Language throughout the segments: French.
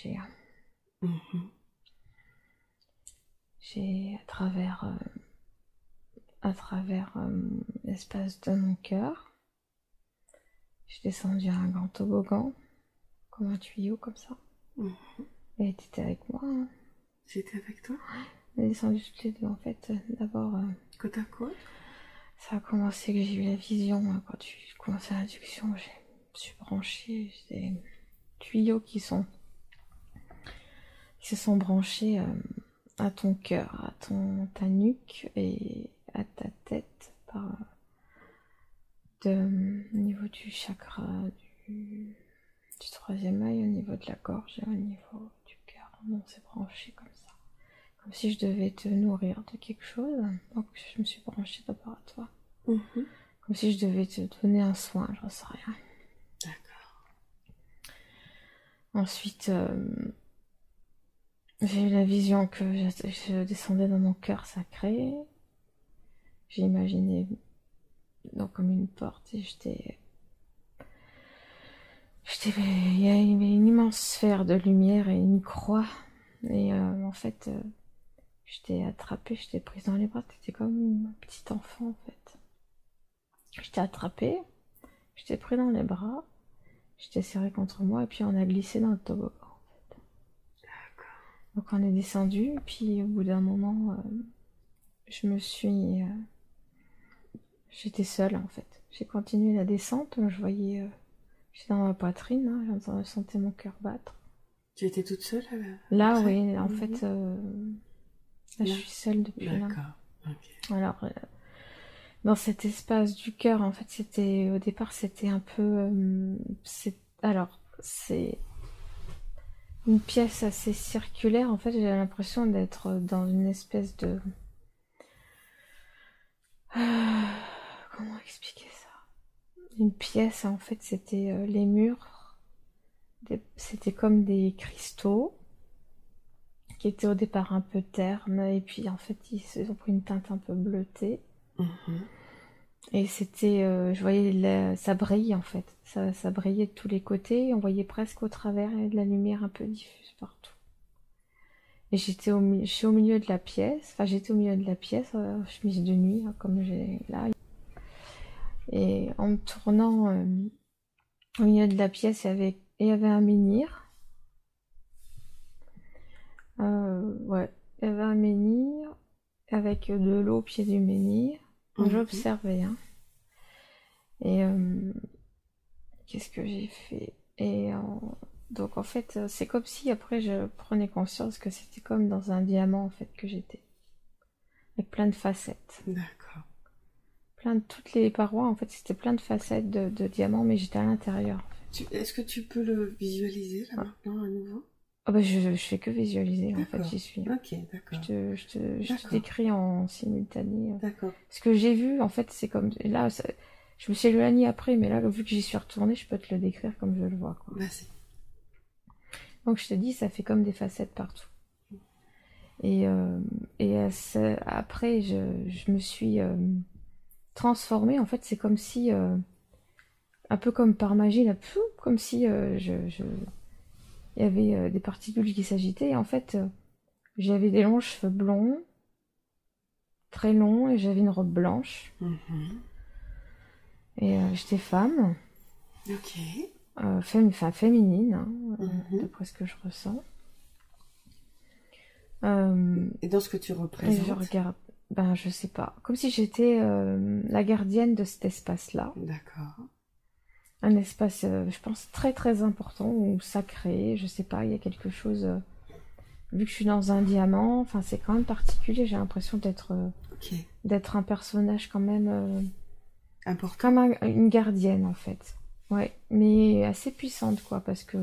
déménagé. Mhm. J'ai, à travers l'espace de mon cœur, j'ai descendu un grand toboggan, comme un tuyau, comme ça. Mhm. Et t'étais avec moi, hein. J'étais avec toi? On est descendu toutes les deux, en fait. D'abord, Côte à côte? ça a commencé que j'ai eu la vision. Quand tu commençais l'induction, je me suis branchée. J'ai des tuyaux qui se sont branchés à ton cœur, ta nuque et à ta tête au niveau du chakra du troisième œil, au niveau de la gorge et au niveau du cœur. On s'est branché comme ça. Comme si je devais te nourrir de quelque chose. Donc je me suis branchée d'abord à toi. Mhm. Comme si je devais te donner un soin, j'en sais rien. D'accord. Ensuite, j'ai eu la vision que je descendais dans mon cœur sacré. J'ai imaginé donc comme une porte et il y avait une immense sphère de lumière et une croix. Et en fait, je t'ai attrapée, je t'ai prise dans les bras. T'étais comme un petit enfant en fait. Je t'ai attrapée, je t'ai pris dans les bras, je t'ai serré contre moi et puis on a glissé dans le toboggan. D'accord. Donc on est descendu, et puis au bout d'un moment, je me suis... j'étais seule en fait. J'ai continué la descente, je voyais... j'étais dans ma poitrine, hein, je sentais mon cœur battre. Tu étais toute seule Là, après? oui, en Mhm. fait, là, je Là. suis seule depuis là. D'accord. Ok. Alors, dans cet espace du cœur, en fait, c'était... Au départ, c'était un peu... alors, c'est une pièce assez circulaire. En fait, j'ai l'impression d'être dans une espèce de... comment expliquer ça? Une pièce, en fait, c'était les murs. C'était comme des cristaux qui étaient au départ un peu ternes. Et puis, en fait, ils ont pris une teinte un peu bleutée. Mhm. Et c'était... je voyais... ça brille, en fait. Ça brillait de tous les côtés. On voyait presque au travers. Il y avait de la lumière un peu diffuse partout. Et je suis au milieu de la pièce, enfin j'étais au milieu de la pièce, chemise de nuit, hein, comme j'ai là. Et en me tournant au milieu de la pièce, il y avait un menhir. Ouais, il y avait un menhir avec de l'eau au pied du menhir. Mhm. J'observais, hein. Et qu'est-ce que j'ai fait? Donc en fait, c'est comme si après je prenais conscience que c'était comme dans un diamant en fait que j'étais, avec plein de facettes. D'accord. Toutes les parois, en fait, c'était plein de facettes de diamants, mais j'étais à l'intérieur. Est-ce que tu peux le visualiser là maintenant à nouveau? Ah bah, je fais que visualiser, en fait, D'accord. j'y suis. Ok, d'accord. Je te D'accord. décris en simultané. D'accord. Ce que j'ai vu, en fait, c'est comme... Là, je me suis éloignée après, mais là, vu que j'y suis retournée, je peux te le décrire comme je le vois, quoi. Vas-y. Donc, je te dis, ça fait comme des facettes partout. Et, après, je me suis transformée. En fait, c'est comme si... un peu comme par magie, là, comme si il y avait des particules qui s'agitaient. Et en fait, j'avais des longs cheveux blonds, très longs, et j'avais une robe blanche. Mhm. Et j'étais femme, Ok. enfin féminine, hein, Mhm. d'après ce que je ressens. Et dans ce que tu Et je représentes? regarde, ben je sais pas, comme si j'étais la gardienne de cet espace-là. D'accord. Un espace, je pense, très très important ou sacré, je sais pas, il y a quelque chose. Vu que je suis dans un diamant, enfin c'est quand même particulier, j'ai l'impression Ok. d'être un personnage quand même Important. comme une gardienne en fait. Ouais, mais assez puissante quoi, parce que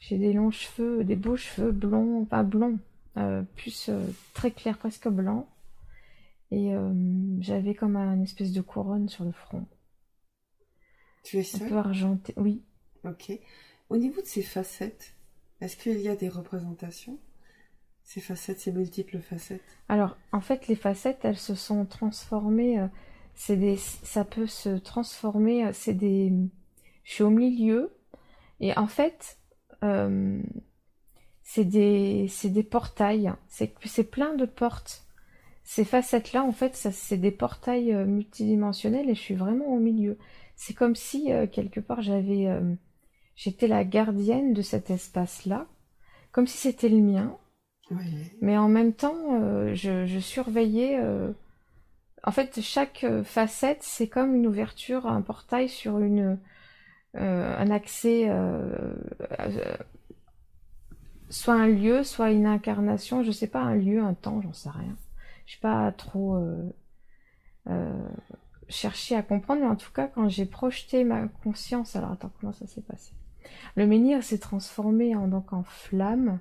j'ai des longs cheveux, des beaux cheveux blonds, enfin blonds, plus très clair, presque blanc. Et j'avais comme une espèce de couronne sur le front, Tu es un seule? peu argenté. Oui. Ok. Au niveau de ces facettes, est-ce qu'il y a des représentations? Ces facettes, ces multiples facettes? Alors en fait, les facettes, elles se sont transformées. Ça peut se transformer. Je suis au milieu. Et en fait, c'est des portails. C'est plein de portes. Ces facettes-là, en fait, ça, c'est des portails multidimensionnels et je suis vraiment au milieu. C'est comme si, quelque part, j'étais la gardienne de cet espace-là, comme si c'était le mien. Oui. Mais en même temps, je surveillais. En fait, chaque facette, c'est comme une ouverture, un portail sur un accès, soit un lieu, soit une incarnation. Je sais pas, un lieu, un temps, j'en sais rien. Je suis pas trop euh, cherché à comprendre, mais en tout cas, quand j'ai projeté ma conscience, alors attends, comment ça s'est passé? Le menhir s'est transformé donc en flamme,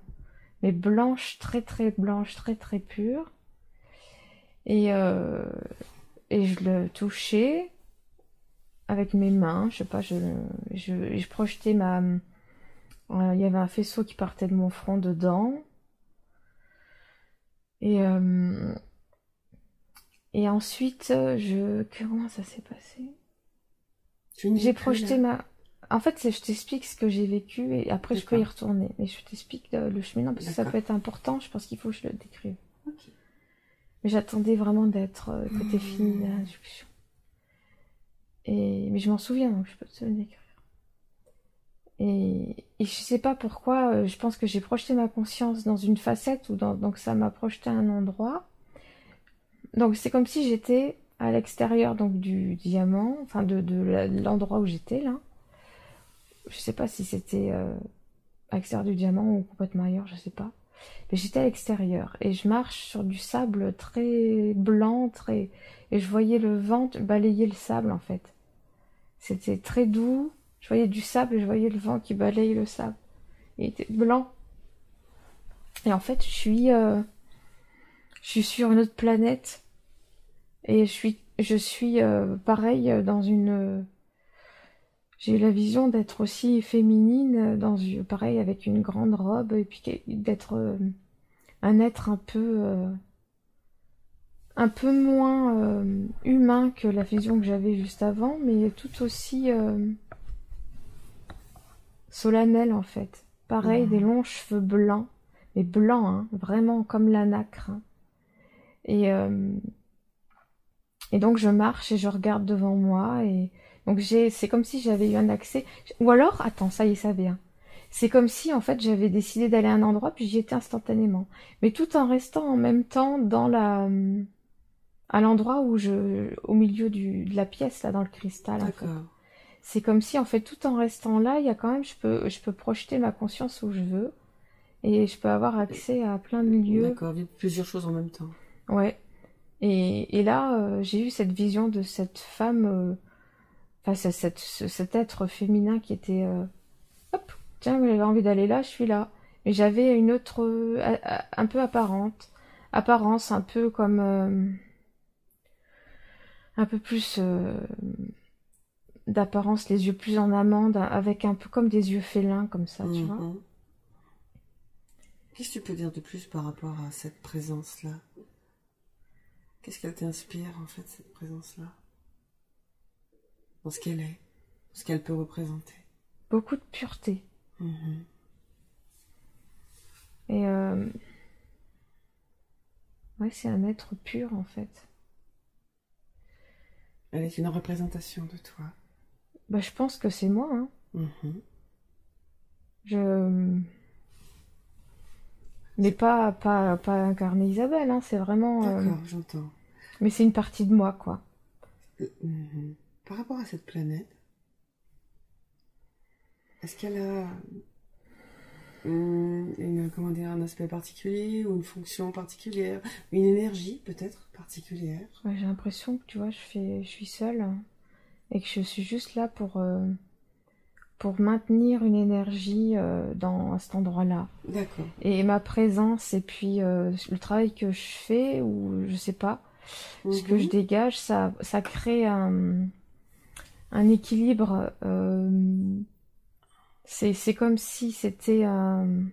mais blanche, très très blanche, très très pure. Et, euh, et je le touchais avec mes mains, je sais pas, je projetais il y avait un faisceau qui partait de mon front dedans. Et, euh, et ensuite, comment ça s'est passé? Tu n'y es J'ai plus projeté là. En fait, je t'explique ce que j'ai vécu et après je peux y D'accord. retourner. Mais je t'explique le cheminement parce que ça peut D'accord. être important. Je pense qu'il faut que je le décrive. Ok. Mais j'attendais vraiment que t'aies fini Hmm. l'instruction. Mais je m'en souviens, donc je peux te le décrire. Et je sais pas pourquoi, je pense que j'ai projeté ma conscience dans une facette donc ça m'a projeté à un endroit. Donc c'est comme si j'étais à l'extérieur donc du diamant, enfin de l'endroit où j'étais là. Je sais pas si c'était à l'extérieur du diamant ou complètement ailleurs, je sais pas. Mais j'étais à l'extérieur et je marche sur du sable très blanc, et je voyais le vent balayer le sable en fait. C'était très doux. Je voyais du sable et je voyais le vent qui balaye le sable. Il était blanc. Et en fait, je suis sur une autre planète et je suis pareil dans j'ai eu la vision d'être aussi féminine pareil avec une grande robe et puis d'être un être un peu moins humain que la vision que j'avais juste avant, mais tout aussi solennel en fait. Pareil, des Mhm. longs cheveux blancs, mais blancs, hein, vraiment comme la nacre. Hein. Et, euh, et donc je marche et je regarde devant moi et donc c'est comme si j'avais eu un accès. Ou alors, attends, ça y est, ça vient. C'est comme si en fait j'avais décidé d'aller à un endroit puis j'y étais instantanément, mais tout en restant en même temps à l'endroit au milieu de la pièce là dans le cristal en fait. D'accord. C'est comme si en fait tout en restant là, il y a quand même je peux projeter ma conscience où je veux et je peux avoir accès à plein de lieux. D'accord. Vivre plusieurs choses en même temps. Ouais. Et là, j'ai eu cette vision de cette femme, enfin cet être féminin qui était, hop, tiens, j'avais envie d'aller là, je suis là. Mais j'avais une autre, un peu apparence, un peu comme, un peu plus d'apparence, les yeux plus en amande, avec un peu comme des yeux félins comme ça, tu vois. Mhm. Qu'est-ce que tu peux dire de plus par rapport à cette présence-là? Qu'est-ce qu'elle t'inspire, en fait, cette présence-là? Dans ce qu'elle est, dans ce qu'elle peut représenter. Beaucoup de pureté. Mhm. Et ouais, c'est un être pur en fait. Elle est une représentation de toi. Bah, je pense que c'est moi. Hein. Mhm. Je Mais C'est- pas incarner Isabelle, hein, c'est vraiment. D'accord, j'entends. Mais c'est une partie de moi, quoi. Mhm. Par rapport à cette planète, est-ce qu'elle a comment dire, un aspect particulier ou une fonction particulière, une énergie peut-être particulière? Ouais, j'ai l'impression que tu vois, je suis seule hein, et que je suis juste là pour maintenir une énergie dans cet endroit-là. D'accord. Et ma présence et puis le travail que je fais ou je sais pas, ce que je Mhm. dégage, ça crée un équilibre. C'est comme si c'était un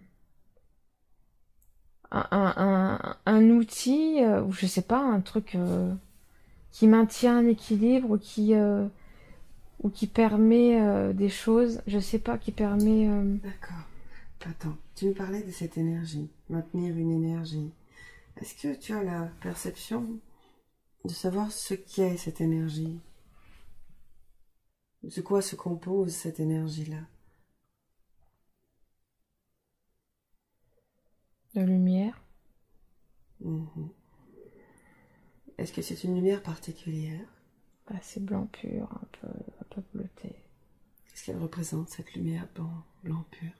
outil, ou je sais pas, un truc qui maintient un équilibre ou qui permet des choses, je sais pas, qui permet... D'accord. Attends, tu me parlais de cette énergie, maintenir une énergie. Est-ce que tu as la perception de savoir ce qu'est cette énergie? De quoi se compose cette énergie-là? De lumière. Est-ce que c'est une lumière particulière? Bah, c'est blanc pur, un peu bleuté. Qu'est-ce qu'elle représente, cette lumière blanc pur?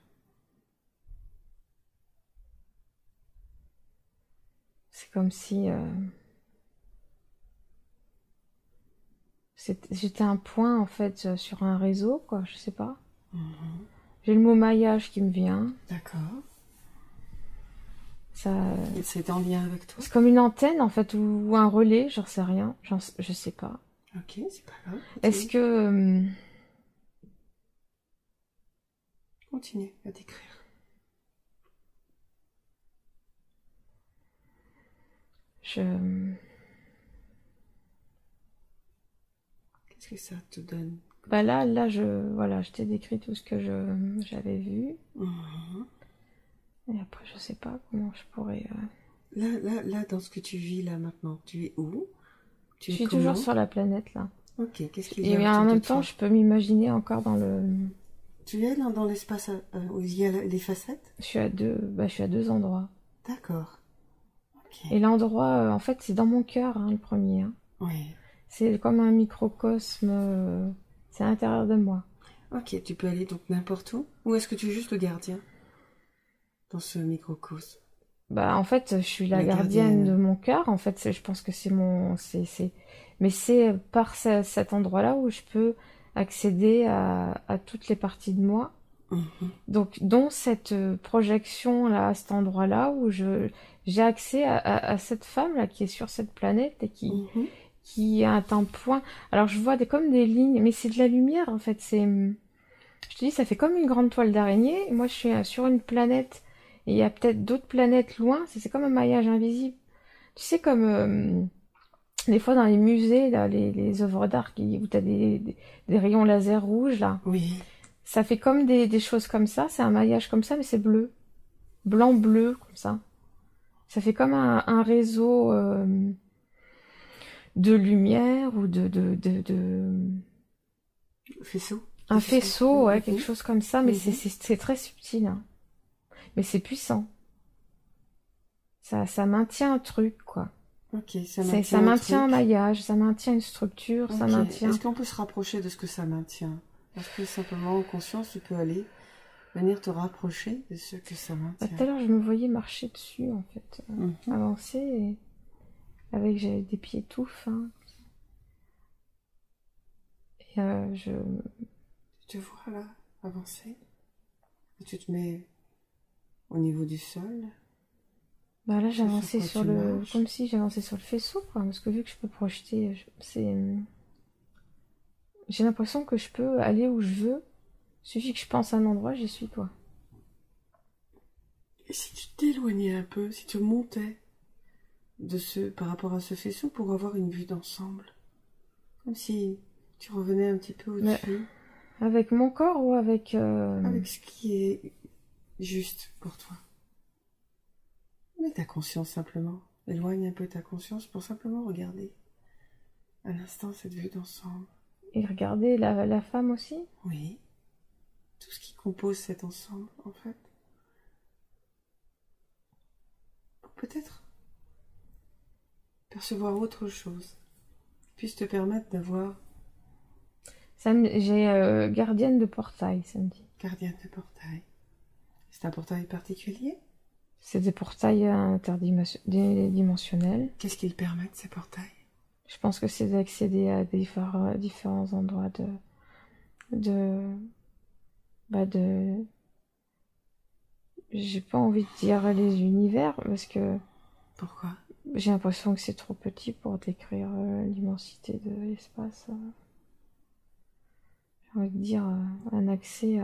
C'est comme si j'étais un point en fait sur un réseau, quoi, je sais pas. J'ai le mot maillage qui me vient. D'accord. Ça, Et c'est en lien avec toi? c'est comme une antenne en fait ou un relais, j'en sais rien, je sais pas. Ok, c'est pas grave. Est-ce que continue à décrire. Qu'est-ce que ça te donne? Bah là, je t'ai décrit tout ce que j'avais vu. Et après, je sais pas comment je pourrais. Là, dans ce que tu vis là maintenant, tu es où? Je suis toujours sur la planète là. Ok, qu'est-ce qu'il y a Et en même temps, je peux m'imaginer encore dans le. Tu es dans l'espace où il y a les facettes? Je suis à deux endroits. D'accord. Ok. Et l'endroit, en fait, c'est dans mon cœur, hein, le premier. Hein. Oui. C'est comme un microcosme. C'est à l'intérieur de moi. Ok, tu peux aller donc n'importe où? Ou est-ce que tu es juste le gardien dans ce microcosme? Bah, en fait, je suis la gardienne de mon cœur. En fait, je pense que c'est mais c'est par cet endroit-là où je peux accéder à toutes les parties de moi. Donc, dont cette projection-là, à cet endroit-là où j'ai accès à cette femme-là qui est sur cette planète et qui a un point. Alors, je vois comme des lignes, mais c'est de la lumière, en fait. Je te dis, ça fait comme une grande toile d'araignée. Moi, je suis sur une planète et il y a peut-être d'autres planètes loin. C'est comme un maillage invisible. Tu sais, comme des fois dans les musées, là, les œuvres d'art où tu as des rayons laser rouges, là. Oui. Ça fait comme des choses comme ça. C'est un maillage comme ça, mais c'est bleu. Blanc-bleu, comme ça. Ça fait comme un réseau de lumière ou de... Faisceau. Un faisceau, ouais, quelque chose comme ça, mais c'est très subtil. Hein. Mais c'est puissant. Ça maintient un truc, quoi. Ok, ça maintient un maillage, ça maintient une structure, ça maintient... Est-ce qu'on peut se rapprocher de ce que ça maintient? Est-ce que simplement en conscience, tu peux venir te rapprocher de ce que ça maintient? Tout à l'heure, je me voyais marcher dessus, en fait. Avancer, j'avais des pieds tout fins. Et Tu te vois là, avancer? Et tu te mets au niveau du sol? Bah là, j'avançais comme si j'avançais sur le faisceau, quoi. Parce que vu que je peux projeter, j'ai l'impression que je peux aller où je veux. Il suffit que je pense à un endroit, j'y suis, quoi. Et si tu t'éloignais un peu, si tu montais par rapport à ce faisceau pour avoir une vue d'ensemble? Comme si tu revenais un petit peu au-dessus. Avec mon corps ou avec... Avec ce qui est juste pour toi. Mets ta conscience simplement. Éloigne un peu ta conscience pour simplement regarder un instant cette vue d'ensemble. Et regarder la femme aussi? Oui. Tout ce qui compose cet ensemble, en fait. Pour peut-être percevoir autre chose. Puisse te permettre d'avoir... J'ai gardienne de portail, ça me dit. Gardienne de portail. C'est un portail particulier? C'est des portails interdimensionnels. Qu'est-ce qu'ils permettent, ces portails? Je pense que c'est d'accéder à différents endroits j'ai pas envie de dire les univers, parce que... Pourquoi? J'ai l'impression que c'est trop petit pour décrire l'immensité de l'espace. J'ai envie de dire un accès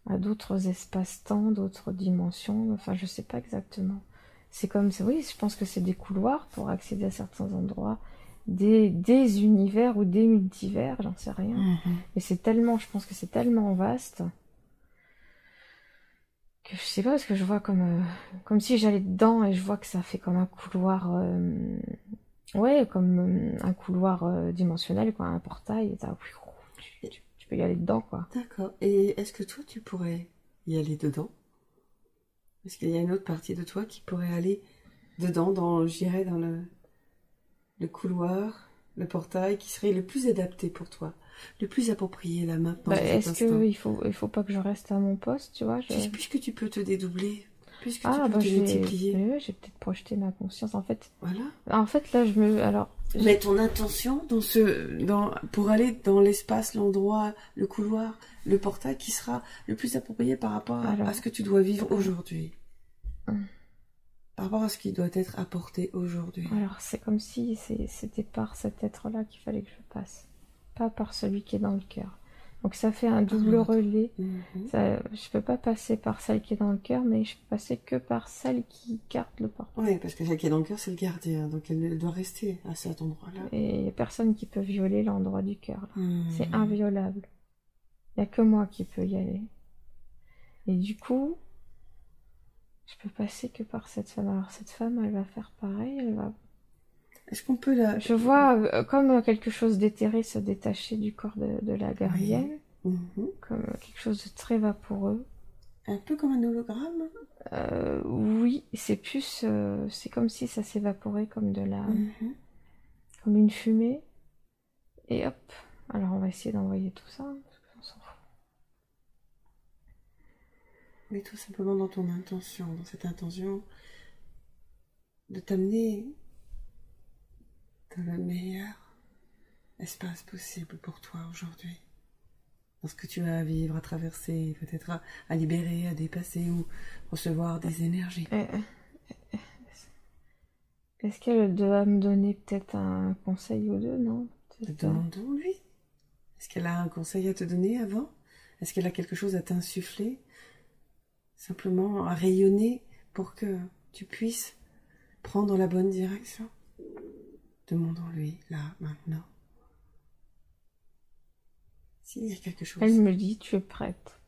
à d'autres espaces-temps, d'autres dimensions. Enfin, je sais pas exactement. C'est comme ça. Oui, je pense que c'est des couloirs pour accéder à certains endroits, des univers ou des multivers, j'en sais rien. Mais c'est tellement, je pense que c'est tellement vaste que je sais pas, parce que je vois comme si j'allais dedans et je vois que ça fait comme un couloir, ouais, comme un couloir dimensionnel, quoi, un portail. Et tu peux y aller dedans, quoi. D'accord. Et est-ce que toi, tu pourrais y aller dedans? Est-ce qu'il y a une autre partie de toi qui pourrait aller dedans, je dirais, dans le couloir, le portail, qui serait le plus adapté pour toi, le plus approprié là maintenant, Bah, dans cet est-ce instant? que il faut pas que je reste à mon poste, tu vois, Puisque tu peux te dédoubler, puisque tu Ah, peux bah, te multiplier, mais ouais, j'ai peut-être projeté ma conscience, en fait. voilà. En fait, là, alors, Mais ton intention pour aller dans l'espace, l'endroit, le couloir, le portail qui sera le plus approprié par rapport à alors, ce que tu dois vivre aujourd'hui. Par rapport à ce qui doit être apporté aujourd'hui. alors, c'est comme si c'était par cet être-là qu'il fallait que je passe, pas par celui qui est dans le cœur. Donc ça fait un double relais. Je peux pas passer par celle qui est dans le cœur, mais je peux passer que par celle qui garde le portail. Oui, parce que celle qui est dans le cœur, c'est le gardien, donc elle doit rester à cet endroit-là. Et il n'y a personne qui peut violer l'endroit du cœur. C'est inviolable. Il n'y a que moi qui peux y aller. Et du coup, je peux passer que par cette femme. Alors cette femme, elle va faire pareil, elle va... Est-ce qu'on peut la... Je vois comme quelque chose d'éthéré se détacher du corps de la gardienne, comme quelque chose de très vaporeux. Un peu comme un hologramme? Oui, c'est plus... c'est comme si ça s'évaporait comme comme une fumée. Et hop. Alors on va essayer d'envoyer tout ça, parce qu'on s'en fout. Mais tout simplement dans ton intention, dans cette intention de t'amener dans le meilleur espace possible pour toi aujourd'hui. Dans ce que tu as à vivre, à traverser, peut-être à libérer, à dépasser ou recevoir des énergies. Est-ce qu'elle doit me donner peut-être un conseil ou deux, non? Demandons-lui. Est-ce qu'elle a un conseil à te donner avant? Est-ce qu'elle a quelque chose à t'insuffler? Simplement à rayonner pour que tu puisses prendre la bonne direction? Demandons-lui, là, maintenant. S'il y a quelque chose. Elle me dit, tu es prête.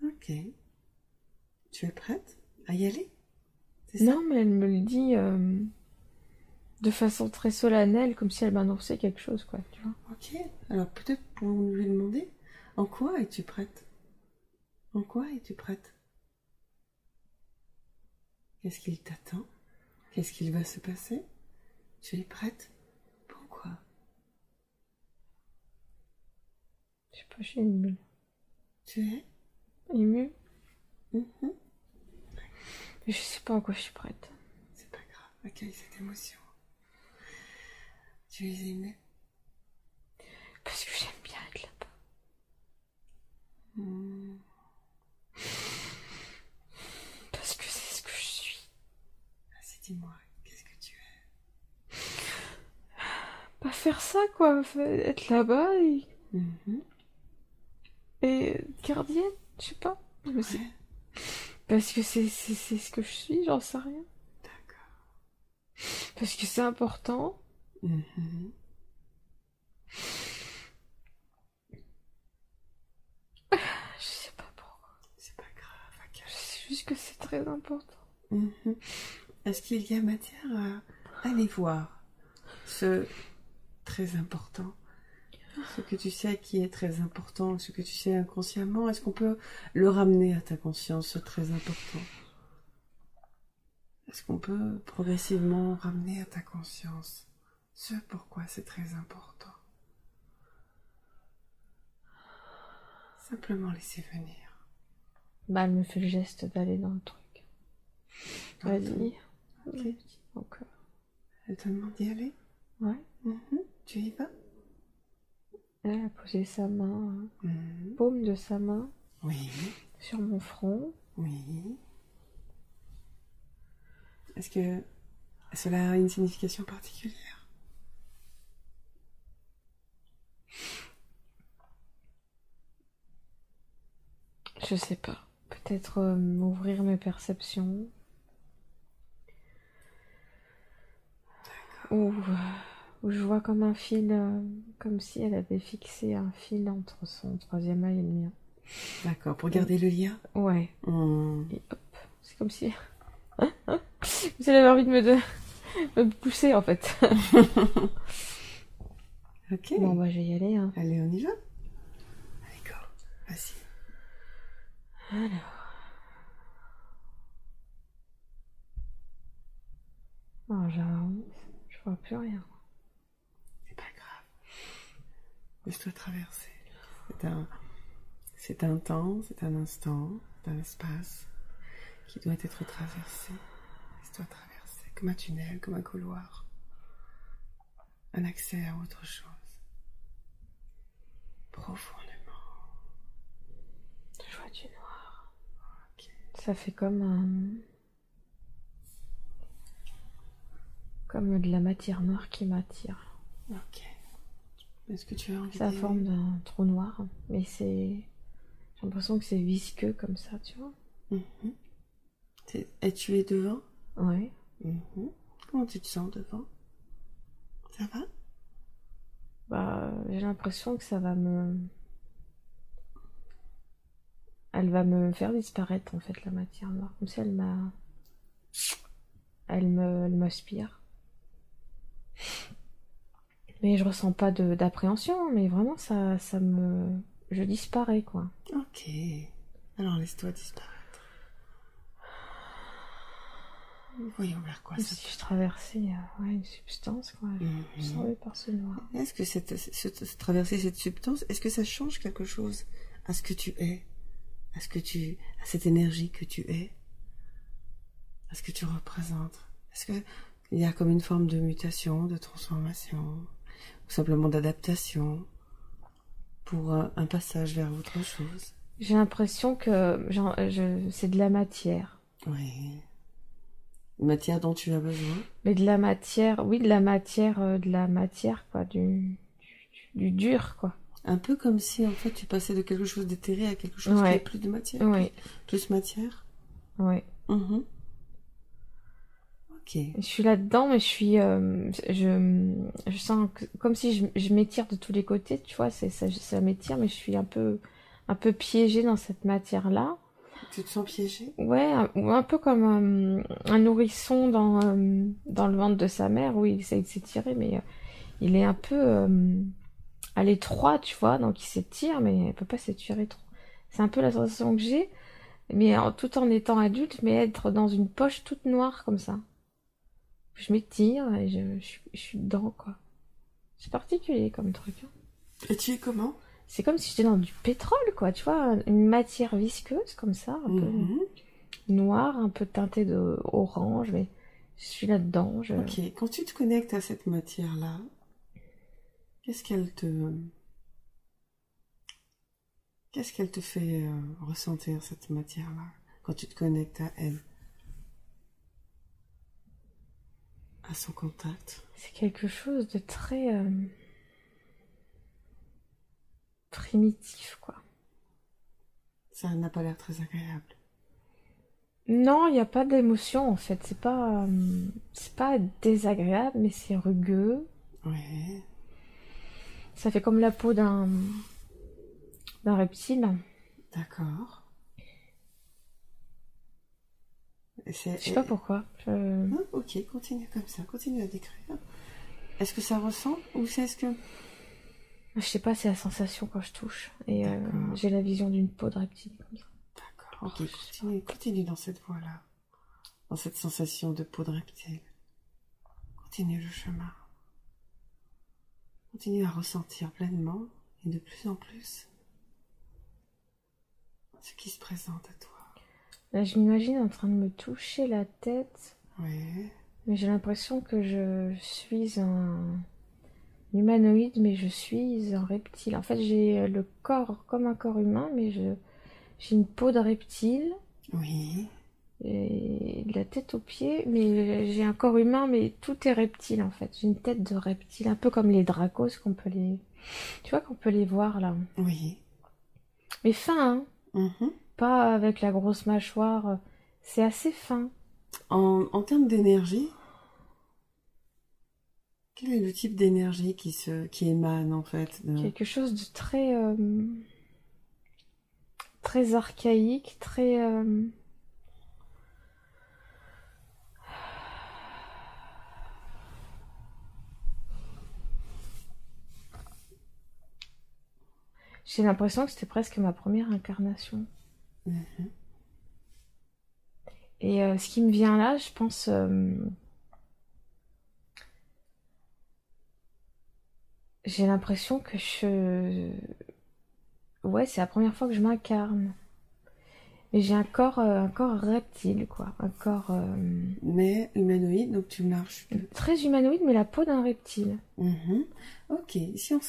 Ok. Tu es prête à y aller? Non, mais elle me le dit de façon très solennelle, comme si elle m'annonçait quelque chose, quoi, tu vois. Ok. Alors peut-être pour lui demander, en quoi es-tu prête? En quoi es-tu prête? Qu'est-ce qu'il t'attend? Qu'est-ce qu'il va se passer? Tu es prête? Pourquoi? Je sais pas, je suis émue. Tu es? Émue? Mais je sais pas en quoi je suis prête. C'est pas grave, accueille cette émotion. Tu es émue? Parce que j'aime bien être là-bas. Parce que c'est ce que je suis. Vas-y, dis-moi, qu'est-ce que tu es? Pas faire ça, quoi. Être là-bas et gardienne, je sais pas. Ouais. Parce que c'est ce que je suis, j'en sais rien. D'accord. Parce que c'est important. Je sais pas pourquoi. C'est pas grave, Je sais juste que c'est très important. Est-ce qu'il y a matière à aller voir ce très important, ce que tu sais qui est très important, ce que tu sais inconsciemment? Est-ce qu'on peut le ramener à ta conscience, ce très important? Est-ce qu'on peut progressivement ramener à ta conscience ce pourquoi c'est très important? Simplement laisser venir. Bah, elle me fait le geste d'aller dans le truc. Vas-y. Ok. Donc, Elle te demande d'y aller? ouais. Tu y vas? Elle a posé sa main, paume de sa main, Oui. sur mon front. Oui. Est-ce que cela a une signification particulière? Je sais pas. Peut-être ouvrir mes perceptions. Ou je vois comme un fil, comme si elle avait fixé un fil entre son troisième œil et le mien. D'accord, pour garder le lien. Ouais. Hmm. Et hop, c'est comme si... Vous avez envie de me pousser, en fait. Ok. Bon, bah, je vais y aller, hein. Allez, on y va. D'accord, vas-y. Alors... Oh, j'avance. Je vois plus rien. C'est pas grave. Laisse-toi traverser. C'est un temps, c'est un instant, c'est un espace qui doit être traversé. Laisse-toi traverser, comme un tunnel, comme un couloir. Un accès à autre chose. Profondément. Je vois du noir. Ok. Ça fait comme de la matière noire qui m'attire. Ok. Est-ce que tu as envie C'est la d'aimer? forme d'un trou noir, mais c'est... J'ai l'impression que c'est visqueux comme ça, tu vois. Mhm. Et tu es devant? Ouais. Mhm. Comment tu te sens devant? Ça va? Bah, j'ai l'impression que ça va me... Elle va me faire disparaître, en fait, la matière noire. Comme si elle m'aspire. Mais je ressens pas d'appréhension, mais vraiment, ça me... Je disparais, quoi. Ok. Alors laisse-toi disparaître. Voyons vers quoi Comme ça si te... je traversais ouais, une substance, quoi. Je Mhm. savais par ce noir. Est-ce que traverser cette substance, est-ce que ça change quelque chose à ce que tu es, à cette énergie que tu es, à ce que tu représentes? Est-ce que il y a comme une forme de mutation, de transformation, ou simplement d'adaptation pour un passage vers autre chose? J'ai l'impression que c'est de la matière. Oui. Une matière dont tu as besoin? Mais de la matière, oui, de la matière, quoi, du dur, quoi. Un peu comme si en fait tu passais de quelque chose d'éthéré à quelque chose qui est Ouais, plus de matière, ouais, plus matière. ouais. Mhm. Ok. Je suis là-dedans, mais je sens comme si je m'étire de tous les côtés, tu vois, ça m'étire, mais je suis un peu piégée dans cette matière-là. Tu te sens piégé? Ouais, ou un peu comme un nourrisson dans le ventre de sa mère, où il essaye de s'étirer, mais il est un peu à l'étroit, tu vois, donc il s'étire, mais il peut pas s'étirer trop. C'est un peu la sensation que j'ai, mais tout en étant adulte, mais être dans une poche toute noire comme ça. Je m'étire et je suis dedans, quoi. C'est particulier comme truc, hein. Et tu es comment? C'est comme si j'étais dans du pétrole, quoi, tu vois, une matière visqueuse comme ça, un peu Mhm. noire, un peu teintée de orange, mais je suis là-dedans. Ok. Quand tu te connectes à cette matière-là, qu'est-ce qu'elle te, qu'est-ce qu'elle te fait ressentir cette matière-là quand tu te connectes à elle, à son contact? C'est quelque chose de très primitif, quoi. Ça n'a pas l'air très agréable. Non, il n'y a pas d'émotion en fait. C'est pas désagréable, mais c'est rugueux. Ouais. Ça fait comme la peau d'un reptile. D'accord. Je sais pas pourquoi. Ah, ok, continue comme ça, continue à décrire. Est-ce que ça ressemble ou c'est ce que... Je sais pas, c'est la sensation quand je touche. Et D'accord. j'ai la vision d'une peau de reptile comme ça. D'accord. Ok, continue dans cette voie-là, dans cette sensation de peau de reptile. Continue le chemin. Continue à ressentir pleinement et de plus en plus ce qui se présente à toi. Là, je m'imagine en train de me toucher la tête, Oui. mais j'ai l'impression que je suis un humanoïde, mais je suis un reptile. En fait, j'ai le corps comme un corps humain, mais j'ai une peau de reptile. Oui. Et de la tête aux pieds, mais j'ai un corps humain, mais tout est reptile en fait. J'ai une tête de reptile, un peu comme les dracos tu vois qu'on peut les voir là. Oui. Mais fin, hein. Mhm. Pas avec la grosse mâchoire. C'est assez fin. En termes d'énergie, quel est le type d'énergie qui émane en fait de... Quelque chose de très très archaïque, très... J'ai l'impression que c'était presque ma première incarnation. Mhm. Et ce qui me vient là, je pense... j'ai l'impression que je... Ouais, c'est la première fois que je m'incarne. Et j'ai un corps reptile, quoi. Un corps Mais humanoïde, donc tu marches. très humanoïde, mais la peau d'un reptile. Mhm. Ok, si on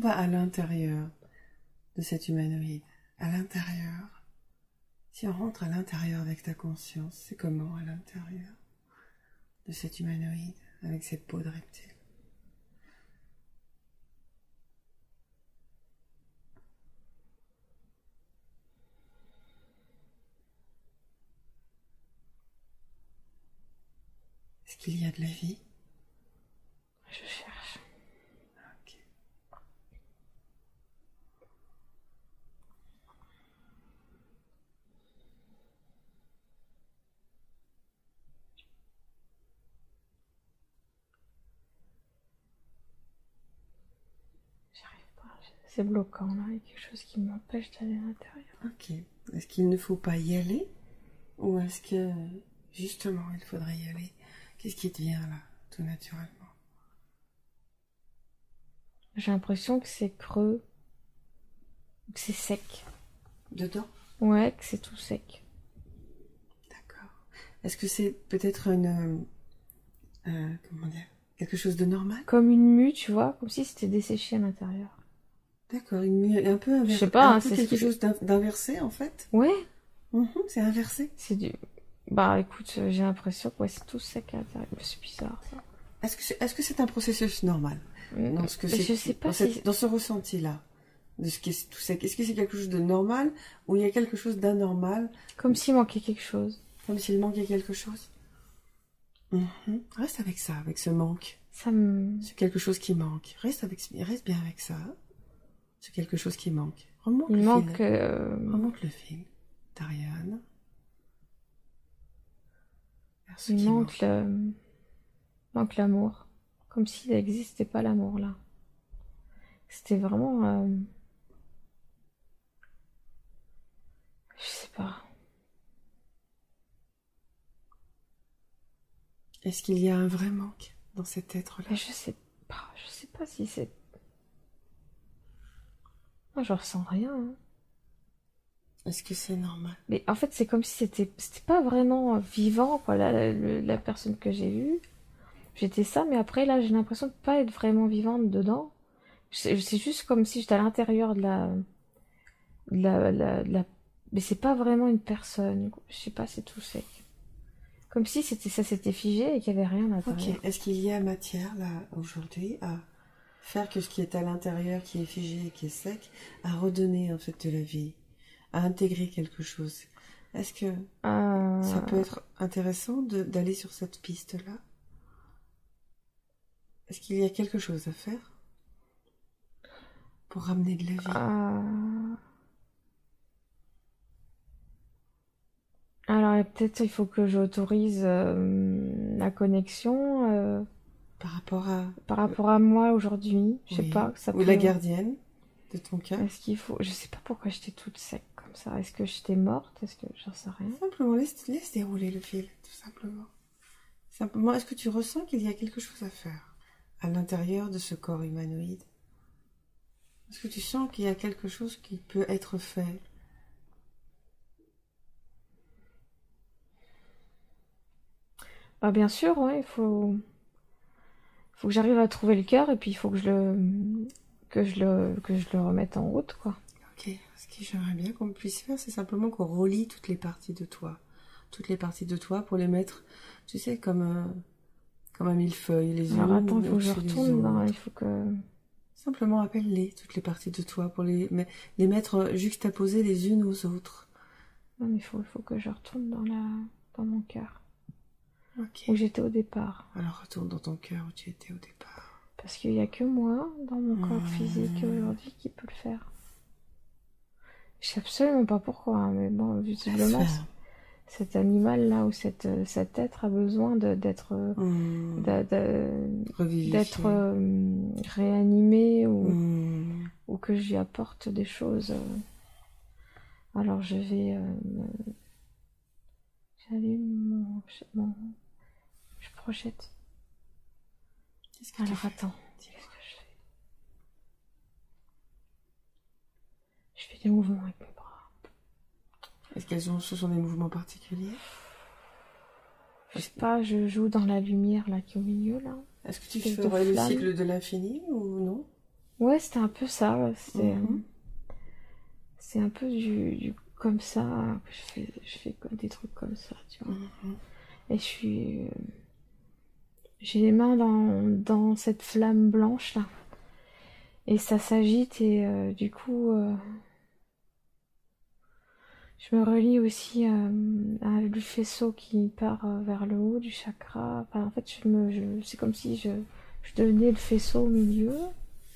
va à l'intérieur de cet humanoïde, à l'intérieur, si on rentre à l'intérieur avec ta conscience, c'est comment à l'intérieur de cet humanoïde, avec cette peau de reptile? Est-ce qu'il y a de la vie? Je cherche. Ok. J'arrive pas. C'est bloquant, là. Il y a quelque chose qui m'empêche d'aller à l'intérieur. Ok. Est-ce qu'il ne faut pas y aller? Ou est-ce que, justement, il faudrait y aller? Qu'est-ce qui te vient là, tout naturellement? J'ai l'impression que c'est creux, que c'est sec. Dedans? Ouais, que c'est tout sec. D'accord. Est-ce que c'est peut-être comment dire, quelque chose de normal? Comme une mue, tu vois, comme si c'était desséché à l'intérieur. D'accord, un peu Je inversé, sais pas, un hein, peu c'est ce quelque qui... chose d'inversé en fait. Ouais, C'est inversé. c'est du... Bah écoute, j'ai l'impression que ouais, c'est tout sec à l'intérieur. C'est bizarre, ça. Est-ce que c'est un processus normal dans ce que Je c'est, sais pas dans, si... dans ce ressenti-là de ce qui est tout sec? Est-ce que c'est quelque chose de normal ou il y a quelque chose d'anormal, Comme s'il manquait quelque chose. comme s'il manquait quelque chose? Reste avec ça, avec ce manque. Ça me... C'est quelque chose qui manque. Reste bien avec ça. C'est quelque chose qui manque. Remonte Il le manque... fil. Remonte le fil. Tariane. Vers ce Il qui manque le... manque l'amour. Comme s'il n'existait pas l'amour, là. C'était vraiment... Je sais pas. Est-ce qu'il y a un vrai manque dans cet être-là? Mais je sais pas. Je sais pas si c'est... Moi, je ressens rien, hein. Est-ce que c'est normal? Mais en fait, c'est comme si c'était pas vraiment vivant, quoi. Là, la personne que j'ai vue, j'étais ça, mais après, là, j'ai l'impression de pas être vraiment vivante dedans. C'est juste comme si j'étais à l'intérieur mais c'est pas vraiment une personne. Je sais pas, c'est tout sec. Comme si ça s'était figé et qu'il y avait rien à l'intérieur. Ok. Est-ce qu'il y a matière, là, aujourd'hui, à faire que ce qui est à l'intérieur, qui est figé et qui est sec, à redonner, en fait, de la vie, à intégrer quelque chose? Est-ce que ça peut être intéressant d'aller sur cette piste-là? Est-ce qu'il y a quelque chose à faire pour ramener de la vie? Alors, peut-être il faut que j'autorise la connexion par rapport à moi aujourd'hui. Je sais Oui. pas, ça Ou peut... la gardienne de ton cœur. Est-ce qu'il faut... Je sais pas pourquoi j'étais toute sec comme ça. Est-ce que j'étais morte? Est-ce que... J'en sais rien. Simplement, laisse dérouler le fil, tout simplement. Simplement, est-ce que tu ressens qu'il y a quelque chose à faire à l'intérieur de ce corps humanoïde? Est-ce que tu sens qu'il y a quelque chose qui peut être fait? Bah bien sûr, ouais, faut que j'arrive à trouver le cœur et puis il faut que que je le remette en route, quoi. Ok, ce que j'aimerais bien qu'on puisse faire, c'est simplement qu'on relie toutes les parties de toi. Toutes les parties de toi pour les mettre, tu sais, comme un millefeuille, les unes Alors attends, il faut que je au-dessus des retourne dans... autres. Il faut que... Simplement appelle-les, toutes les parties de toi, pour les mettre juxtaposées les unes aux autres. Non, mais il faut que je retourne dans mon cœur. Ok. Où j'étais au départ. Alors retourne dans ton cœur où tu étais au départ. Parce qu'il n'y a que moi, dans mon corps physique aujourd'hui, qui peut le faire. Je sais absolument pas pourquoi, hein, mais bon, visiblement, cet animal-là ou cet être a besoin d'être d'être réanimé ou que je lui apporte des choses. Alors j'allume je projette. Alors attends, qu'est-ce que je fais? Je fais des mouvements avec mes bras. Est-ce ce sont des mouvements particuliers? Je sais pas, je joue dans la lumière là qui est au milieu là. Est-ce que tu ferais le cycle de l'infini ou non? Ouais, c'était un peu ça. C'est un peu du comme ça que je fais des trucs comme ça, tu vois. Et j'ai les mains dans cette flamme blanche là. Et ça s'agite et du coup, je me relie aussi à du faisceau qui part vers le haut du chakra. Enfin, en fait, c'est comme si je devenais le faisceau au milieu.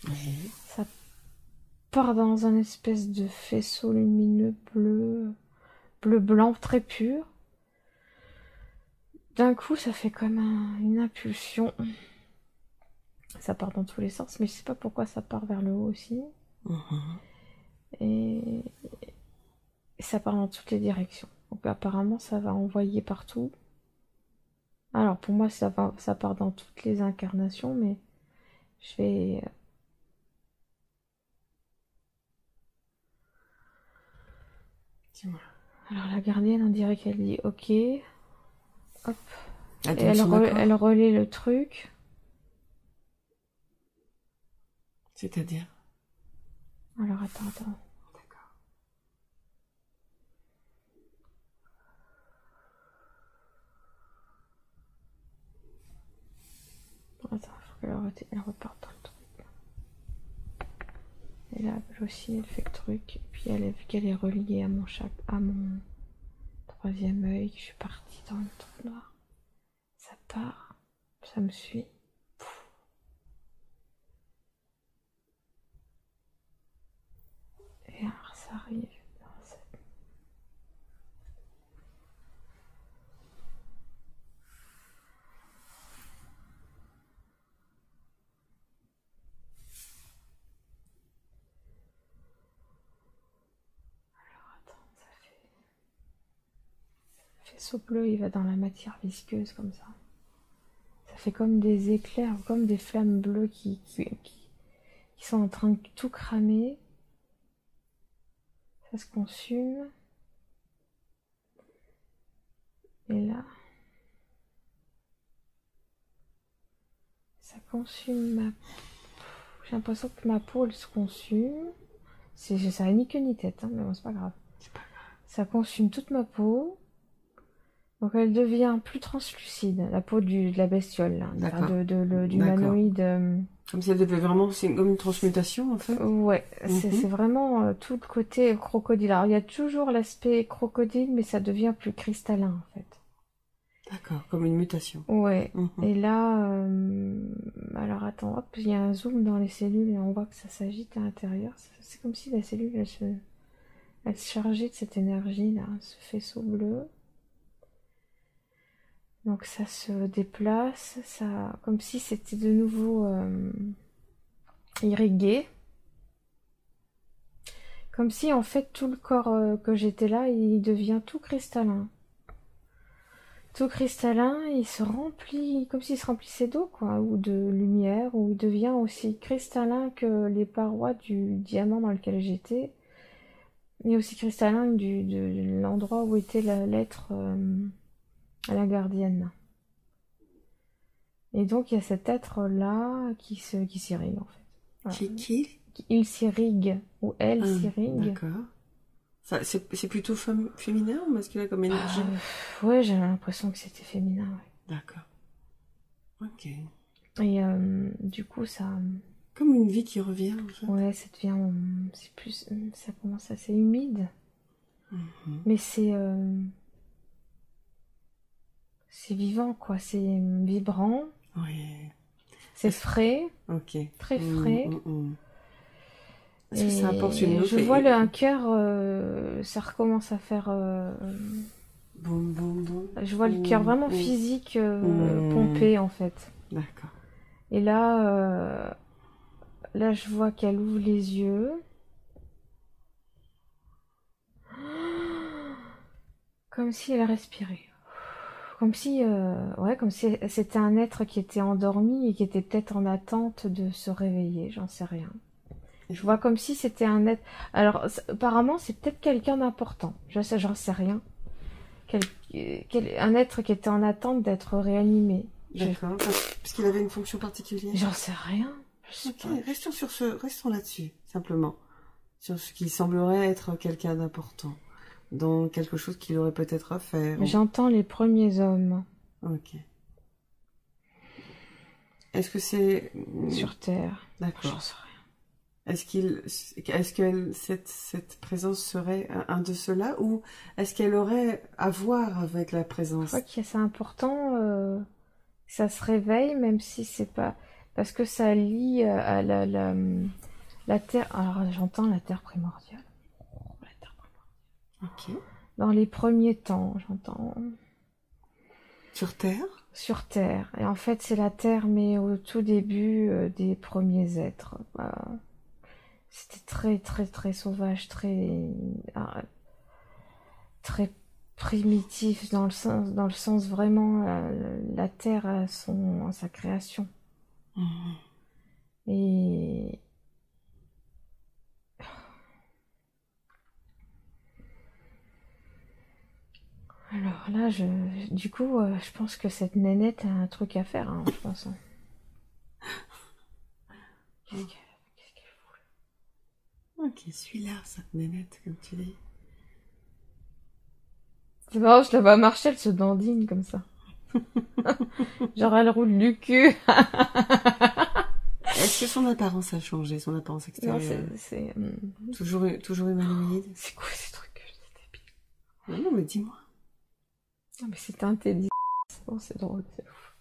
Oui. Ça part dans un espèce de faisceau lumineux bleu-blanc très pur. D'un coup, ça fait comme une impulsion. Ça part dans tous les sens, mais je sais pas pourquoi ça part vers le haut aussi. Et ça part dans toutes les directions. Donc apparemment, ça va envoyer partout. Alors pour moi, ça part dans toutes les incarnations, mais je vais... Dis-moi. Alors la gardienne, on dirait qu'elle dit OK. Hop. Et elle relaie le truc. C'est-à-dire? Alors attends. D'accord. Attends, il faut qu'elle reparte dans le truc. Et là, elle aussi, elle fait le truc. Et puis elle a vu qu'elle est reliée à mon troisième œil, que je suis partie dans le trou noir. Ça part, ça me suit. Et alors ça arrive dans cette... Alors attends, ça fait... Le faisceau bleu, il va dans la matière visqueuse comme ça. Ça fait comme des éclairs, comme des flammes bleues qui sont en train de tout cramer. Ça se consume. Et là, ça consume ma... J'ai l'impression que ma peau, elle se consume. Ça n'a ni queue ni tête, hein, mais bon, c'est pas grave. Ça consume toute ma peau. Donc elle devient plus translucide, la peau de la bestiole, là, enfin, du humanoïde. Comme si elle devait vraiment, c'est comme une transmutation en fait. Ouais, c'est vraiment tout le côté crocodile. Alors il y a toujours l'aspect crocodile, mais ça devient plus cristallin en fait. D'accord, comme une mutation. Ouais, et là, alors attends, hop, il y a un zoom dans les cellules et on voit que ça s'agite à l'intérieur. C'est comme si la cellule, elle se chargeait de cette énergie là, ce faisceau bleu. Donc ça se déplace, ça, comme si c'était de nouveau irrigué. Comme si en fait tout le corps que j'étais là, il devient tout cristallin. Tout cristallin, il se remplit, comme s'il se remplissait d'eau, quoi, ou de lumière, ou il devient aussi cristallin que les parois du diamant dans lequel j'étais, et aussi cristallin de l'endroit où était la lettre à la gardienne. Et donc il y a cet être-là qui s'irrigue en fait. Voilà. Il s'irrigue, ou elle s'irrigue. D'accord. C'est plutôt féminin ou masculin comme énergie? Ouais, j'avais l'impression que c'était féminin. Ouais. D'accord. Ok. Et du coup, ça... Comme une vie qui revient, en fait. Ouais, ça devient... c'est plus... Ça commence assez humide. Mais c'est... c'est vivant, quoi. C'est vibrant. Oui. C'est frais. Ok. Très frais. Est-ce que ça apporte une autre... Je vois un cœur, ça recommence à faire... Boum, boum, boum. Je vois le cœur vraiment physique pomper en fait. D'accord. Et là, là je vois qu'elle ouvre les yeux. Comme si elle respirait. Comme si, ouais, comme si c'était un être qui était endormi et qui était peut-être en attente de se réveiller, j'en sais rien. Je vois comme si c'était un être... Alors, apparemment, c'est peut-être quelqu'un d'important. J'en sais rien. Un être qui était en attente d'être réanimé. D'accord. Parce qu'il avait une fonction particulière. J'en sais rien. Ok, restons là-dessus, simplement. Sur ce qui semblerait être quelqu'un d'important. Dans quelque chose qu'il aurait peut-être à faire. J'entends les premiers hommes. Ok. Est-ce que c'est... Sur Terre. D'accord. J'en sais rien. Est-ce que cette présence serait un de ceux-là, ou est-ce qu'elle aurait à voir avec la présence? Je crois que c'est important, ça se réveille, même si c'est pas... Parce que ça lie à la Terre... Alors, j'entends la Terre primordiale. La Terre primordiale. Ok. Dans les premiers temps, j'entends... Sur Terre? Sur Terre. Et en fait, c'est la Terre, mais au tout début des premiers êtres. C'était très, très, très sauvage, très primitif dans le sens vraiment la Terre à sa création. Mmh. Et alors là, du coup, je pense que cette nénette a un truc à faire, hein, je pense. Hein. Qu'est-ce qu'elle voulait? Ok, suis-là, cette nénette, comme tu dis. C'est marrant, je la vois marcher, elle se dandine comme ça. Genre, elle roule du cul. Est-ce que son apparence a changé, son apparence extérieure? Non, c'est... Toujours humanoïde? C'est quoi ces trucs que je dis débile? Non, mais dis-moi. Non, mais c'est teinté de... Bon, c'est drôle, c'est ouf.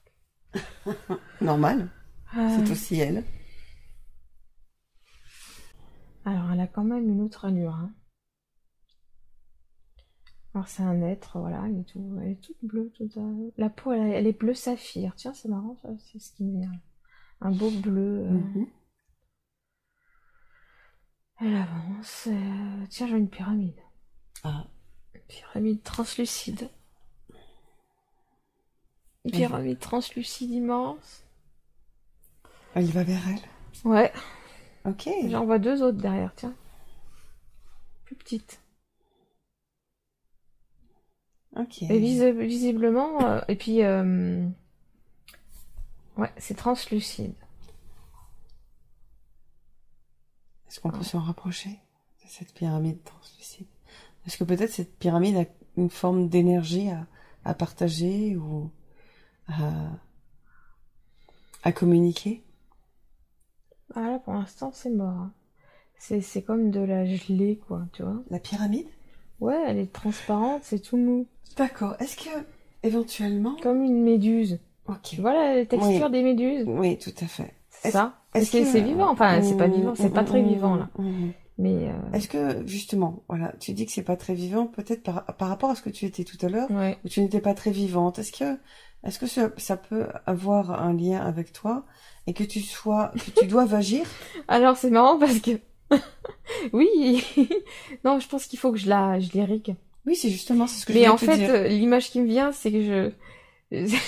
Normal. C'est aussi elle. Alors, elle a quand même une autre allure, hein. Alors, c'est un être, voilà, elle est toute bleue, la peau, elle est bleu saphir. Tiens, c'est marrant, ça, c'est ce qui me vient. Un beau bleu. Elle avance. Tiens, j'ai une pyramide. Ah. Une pyramide translucide. Une pyramide translucide immense. Il va vers elle? Ouais. Ok. J'en vois deux autres derrière, tiens. Plus petites. Ok. Et visiblement, et puis, ouais, c'est translucide. Est-ce qu'on peut s'en rapprocher de cette pyramide translucide? Est-ce que peut-être cette pyramide a une forme d'énergie à partager ou à communiquer? Ah là, pour l'instant, c'est mort. Hein. C'est comme de la gelée, quoi, tu vois. La pyramide? Ouais, elle est transparente, c'est tout mou. D'accord. Est-ce que, éventuellement... Comme une méduse. Ok. Tu vois la texture des méduses? Oui, tout à fait. Ça. C'est vivant, enfin, c'est pas vivant, c'est pas très vivant, là. Mais est-ce que, justement, voilà, tu dis que c'est pas très vivant, peut-être par rapport à ce que tu étais tout à l'heure, ouais. où tu n'étais pas très vivante, est-ce que ça peut avoir un lien avec toi, et que tu doives agir? Alors, c'est marrant parce que, oui, non, je pense qu'il faut que je l'irrigue. Oui, c'est justement ce que je voulais te dire. Mais en fait, l'image qui me vient, c'est que j'ai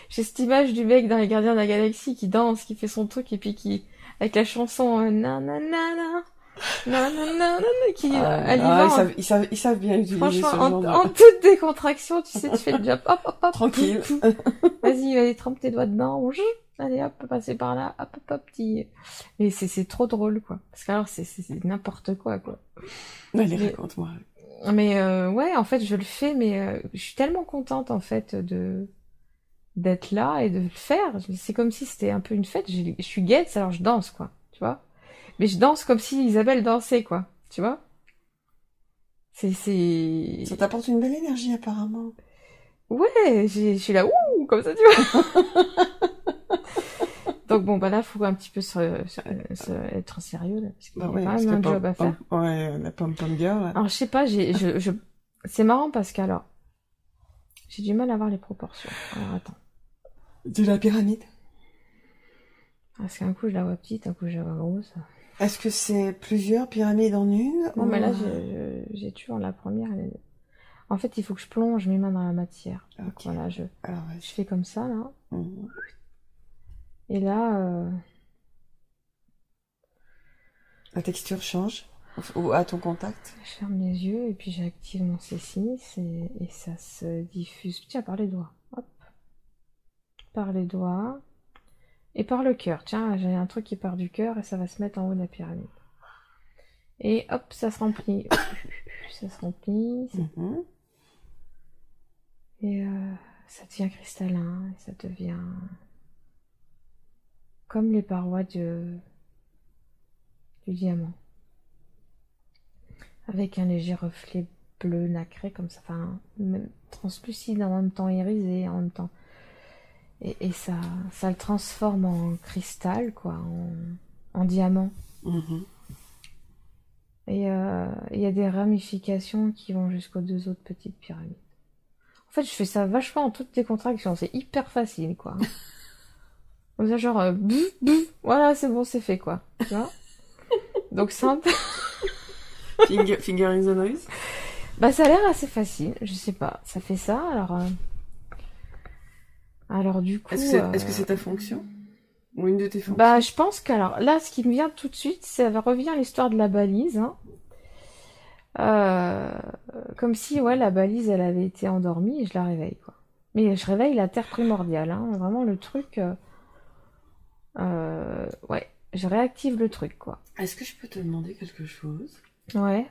cette image du mec dans Les Gardiens de la Galaxie qui danse, qui fait son truc, et puis avec la chanson nanana, nanana, qui ils savent bien utiliser franchement, ce genre en toute décontraction, tu sais, tu fais le job, hop, hop, hop. Tranquille. Vas-y, trempe tes doigts dedans, allez, hop, passer par là, hop, hop, hop, petit. Mais c'est trop drôle, quoi. Parce que alors, c'est n'importe quoi. Allez, raconte-moi. Mais ouais, en fait, je le fais, mais je suis tellement contente, en fait, d'être là et de le faire. C'est comme si c'était un peu une fête. Je suis guette, alors je danse, quoi. Tu vois? Mais je danse comme si Isabelle dansait, quoi. Tu vois? Ça t'apporte une belle énergie, apparemment. Ouais, je suis là, ouh, comme ça, tu vois. Donc bon, bah là, faut un petit peu être sérieux, là, parce qu'il y a Bah ouais, quand parce même que un job à faire. ouais, la pom-pom girl, là. Alors, je sais pas, c'est marrant parce que, alors, j'ai du mal à voir les proportions. Alors, attends. De la pyramide. Parce qu'un coup, je la vois petite, un coup, je la vois grosse. Est-ce que c'est plusieurs pyramides en une Non, ou... mais là, j'ai toujours la première. En fait, il faut que je plonge mes mains dans la matière. Donc Ok. voilà, Alors, je fais comme ça, là. Mhm. Et là, La texture change ou à ton contact. je ferme les yeux et puis j'active mon C6 et ça se diffuse. Tiens, par les doigts. Hop, par les doigts. Et par le cœur. Tiens, j'ai un truc qui part du cœur et ça va se mettre en haut de la pyramide. Et hop, ça se remplit. Ça se remplit. Mhm. Et ça devient cristallin. Et ça devient comme les parois du diamant. Avec un léger reflet bleu nacré comme ça. Enfin, même translucide en même temps irisé en même temps. Et ça le transforme en cristal, quoi, en diamant. Mhm. Et il y a des ramifications qui vont jusqu'aux deux autres petites pyramides. En fait, je fais ça vachement en toutes décontraction. C'est hyper facile, quoi. Comme ça, genre, bouf, bouf, voilà, c'est bon, c'est fait, quoi. Tu vois. Donc, simple. Finger in the noise. Bah, ça a l'air assez facile. Je sais pas. Ça fait ça, alors du coup. Est-ce que c'est ta fonction? Ou une de tes fonctions? Bah, je pense qu'alors, là, ce qui me vient tout de suite, ça revient à l'histoire de la balise, hein. Euh, Comme si, ouais, la balise, elle avait été endormie et je la réveille, quoi. Mais je réveille la terre primordiale, hein. Vraiment le truc. Ouais, je réactive le truc, quoi. Est-ce que je peux te demander quelque chose? Ouais.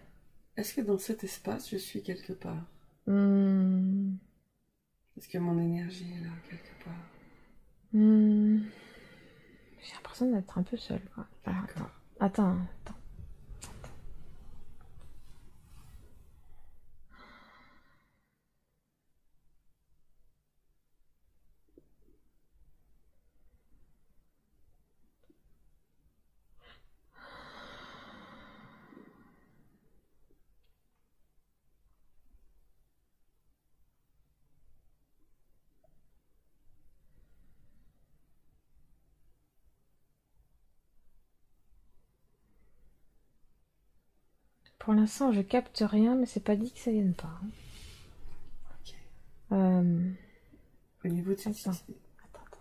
Est-ce que dans cet espace, je suis quelque part? Hmm. Est-ce que mon énergie est là, quelque part? Hmm. J'ai l'impression d'être un peu seule, quoi. Alors, D'accord. attends. Pour l'instant, je capte rien, mais c'est pas dit que ça vienne pas, hein. Ok. Euh, Au niveau de cette... Attends. Attends.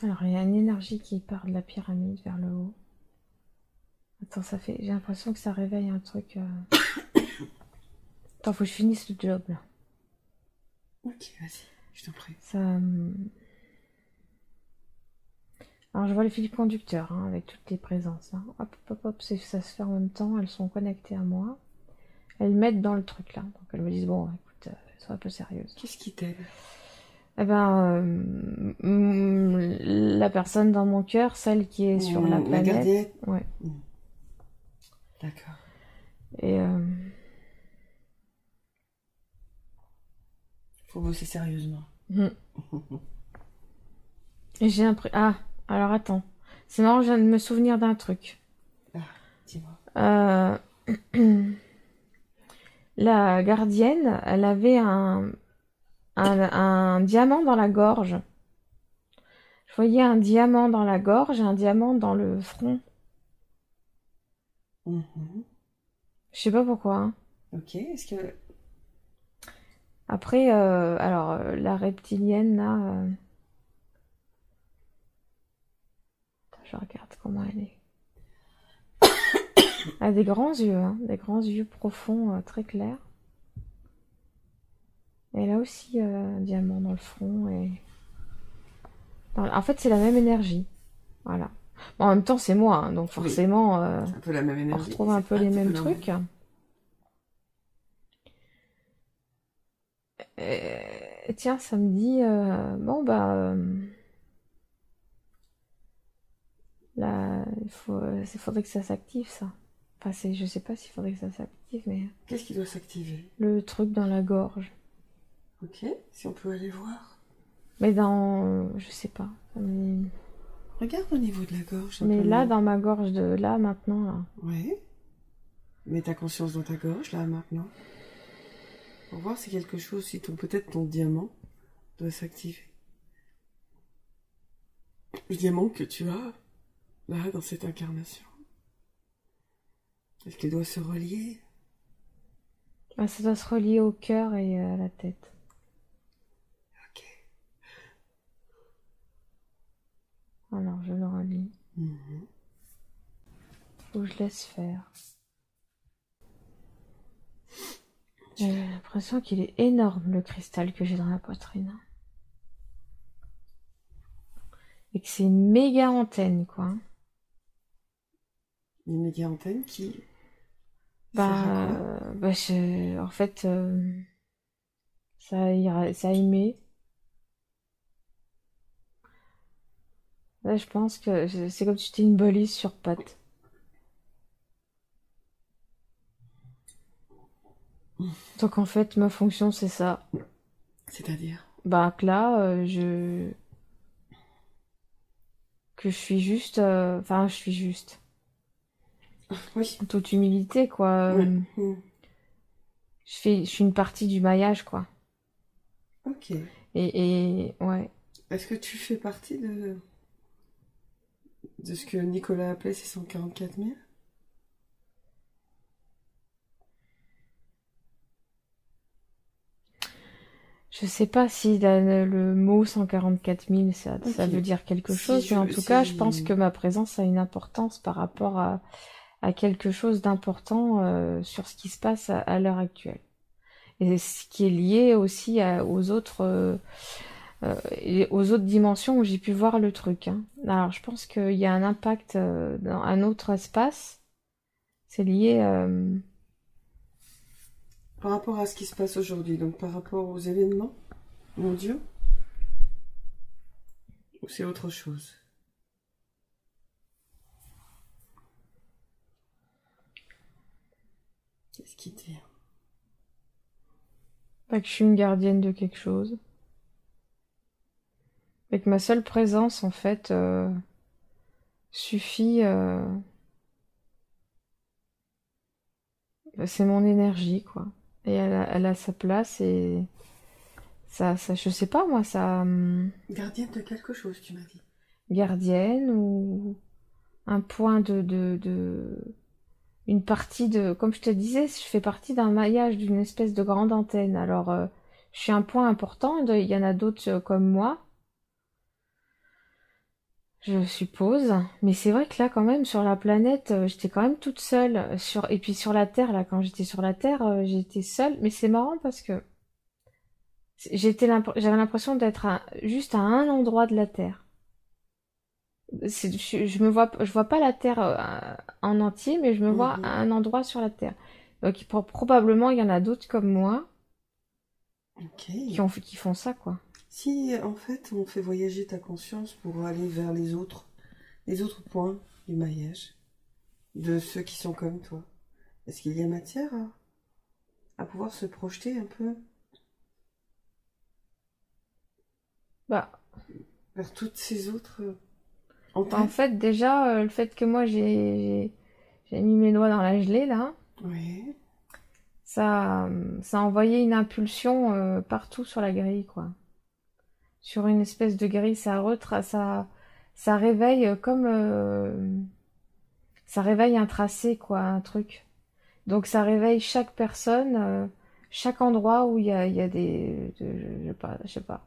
Alors, il y a une énergie qui part de la pyramide vers le haut. Attends, j'ai l'impression que ça réveille un truc. Attends, faut que je finisse le job, là. Ok, vas-y, je t'en prie. Ça. Alors, je vois le fil conducteur, hein, avec toutes les présences, hein. Hop, hop, hop, ça se fait en même temps. Elles sont connectées à moi. Elles m'aident dans le truc, là. Donc, elles me disent, bon, écoute, sois un peu sérieuse. Qu'est-ce qui t'aide? Eh ben, la personne dans mon cœur, celle qui est sur la La planète. gardienne? Ouais. D'accord. Et Faut bosser sérieusement. et j'ai l'impression. Ah, alors attends. C'est marrant, je viens de me souvenir d'un truc. Ah, dis-moi. La gardienne, elle avait un diamant dans la gorge. Je voyais un diamant dans la gorge et un diamant dans le front. Mhm. Je sais pas pourquoi, hein. Ok, est-ce que... Après, alors, la reptilienne, là. Attends, je regarde comment elle est. Elle a des grands yeux, hein, des grands yeux profonds, très clairs. Et elle a aussi un diamant dans le front et En fait, c'est la même énergie. Voilà. Bon, en même temps, c'est moi, hein, donc Oui, forcément, c'est un peu la même on énergie, retrouve mais un c'est peu un les petit peu mêmes lointain. trucs. Tiens, ça me dit, bon, bah, là, il faudrait que ça s'active, ça. Enfin, je sais pas s'il faudrait que ça s'active, mais Qu'est-ce qui doit s'activer? le truc dans la gorge. Ok, si on peut aller voir. Mais je sais pas. Regarde au niveau de la gorge Mais là, simplement. dans ma gorge de là, maintenant, là. Oui. Mets ta conscience dans ta gorge là maintenant. Pour voir si quelque chose, si peut-être ton diamant doit s'activer. Le diamant que tu as là dans cette incarnation. Est-ce qu'il doit se relier? Ah, ça doit se relier au cœur et à la tête. Ok. Alors, je le relie. Mhm. Faut que je laisse faire. J'ai l'impression qu'il est énorme, le cristal que j'ai dans la poitrine. Et que c'est une méga antenne, quoi. Une méga antenne qui sert à Bah, quoi? en fait, ça émet. Là, je pense que c'est comme si j'étais une balise sur pattes. Donc en fait, ma fonction, c'est ça. C'est-à-dire? Bah, que là, que je suis juste... Enfin, je suis juste. Oui. En toute humilité, quoi. Ouais. Mhm. Je suis une partie du maillage, quoi. Ok. Ouais. Est-ce que tu fais partie de ce que Nicolas appelait ses 144 000? Je sais pas si le mot 144 000, ça Ok. veut dire quelque Si chose, mais en je, tout cas, je pense si que ma présence a une importance par rapport à quelque chose d'important sur ce qui se passe à l'heure actuelle. Et ce qui est lié aussi aux autres dimensions où j'ai pu voir le truc, hein. Alors, je pense qu'il y a un impact dans un autre espace. C'est lié. par rapport à ce qui se passe aujourd'hui, donc par rapport aux événements mondiaux, ou c'est autre chose? Qu'est-ce qui dit? Pas que je suis une gardienne de quelque chose. Et que ma seule présence, en fait, suffit. C'est mon énergie, quoi. Et elle a sa place et je sais pas, moi, ça. Gardienne de quelque chose, tu m'as dit. Gardienne ou un point une partie de. Comme je te disais, je fais partie d'un maillage, d'une espèce de grande antenne. Alors, je suis un point important, il y en a d'autres comme moi, je suppose. Mais c'est vrai que là, quand même, sur la planète, j'étais quand même toute seule. Et puis sur la Terre, là, quand j'étais sur la Terre, j'étais seule. Mais c'est marrant parce que j'avais l'impression d'être juste à un endroit de la Terre. Je vois pas la Terre en entier, mais je me vois à Mhm. un endroit sur la Terre. Donc probablement il y en a d'autres comme moi Ok. qui font ça, quoi. Si en fait on fait voyager ta conscience pour aller vers les autres points du maillage, de ceux qui sont comme toi, est-ce qu'il y a matière à pouvoir se projeter un peu Bah, vers toutes ces autres en antennes? fait, déjà, le fait que moi j'ai mis mes doigts dans la gelée, là, Oui. ça a envoyé une impulsion partout sur la grille, quoi. Sur une espèce de grille, ça réveille ça réveille un tracé, quoi, un truc. Donc ça réveille chaque personne, chaque endroit où il y a je sais pas.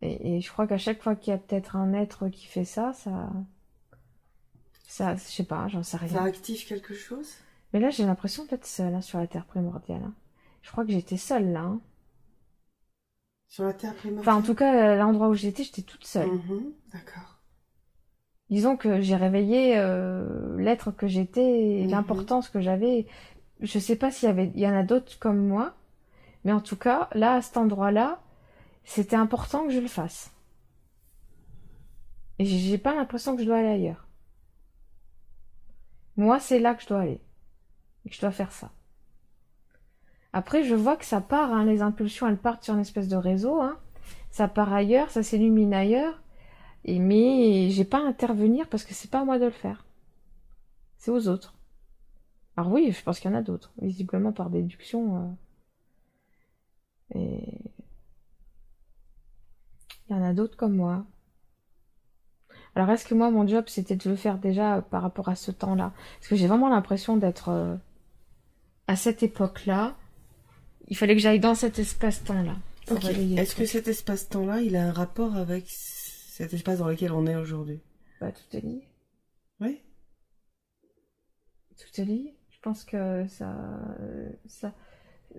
Et je crois qu'à chaque fois qu'il y a peut-être un être qui fait je sais pas, j'en sais Ça rien. active quelque chose? Mais là, j'ai l'impression d'être seule, hein, sur la Terre primordiale, hein. Je crois que j'étais seule là, hein. Sur la terre Enfin, en primordiale. tout cas, l'endroit où j'étais toute seule. D'accord. Disons que j'ai réveillé l'être que j'étais et Mhm. l'importance que j'avais. Je sais pas il y en a d'autres comme moi, mais en tout cas, là, à cet endroit-là, c'était important que je le fasse. Et j'ai pas l'impression que je dois aller ailleurs. Moi, c'est là que je dois aller. Et que je dois faire ça. Après, je vois que ça part, hein, les impulsions, elles partent sur une espèce de réseau, hein. Ça part ailleurs, ça s'illumine ailleurs. Mais j'ai pas à intervenir parce que c'est pas à moi de le faire. C'est aux autres. Alors oui, je pense qu'il y en a d'autres, visiblement par déduction. Et il y en a d'autres comme moi. Alors est-ce que moi, mon job, c'était de le faire déjà par rapport à ce temps-là? Parce que j'ai vraiment l'impression d'être à cette époque-là. Il fallait que j'aille dans cet espace-temps-là. Pour Ok. réveiller le Est-ce que truc. cet espace-temps-là, il a un rapport avec cet espace dans lequel on est aujourd'hui? Bah, tout est lié. Oui. Tout est lié. Je pense que ça,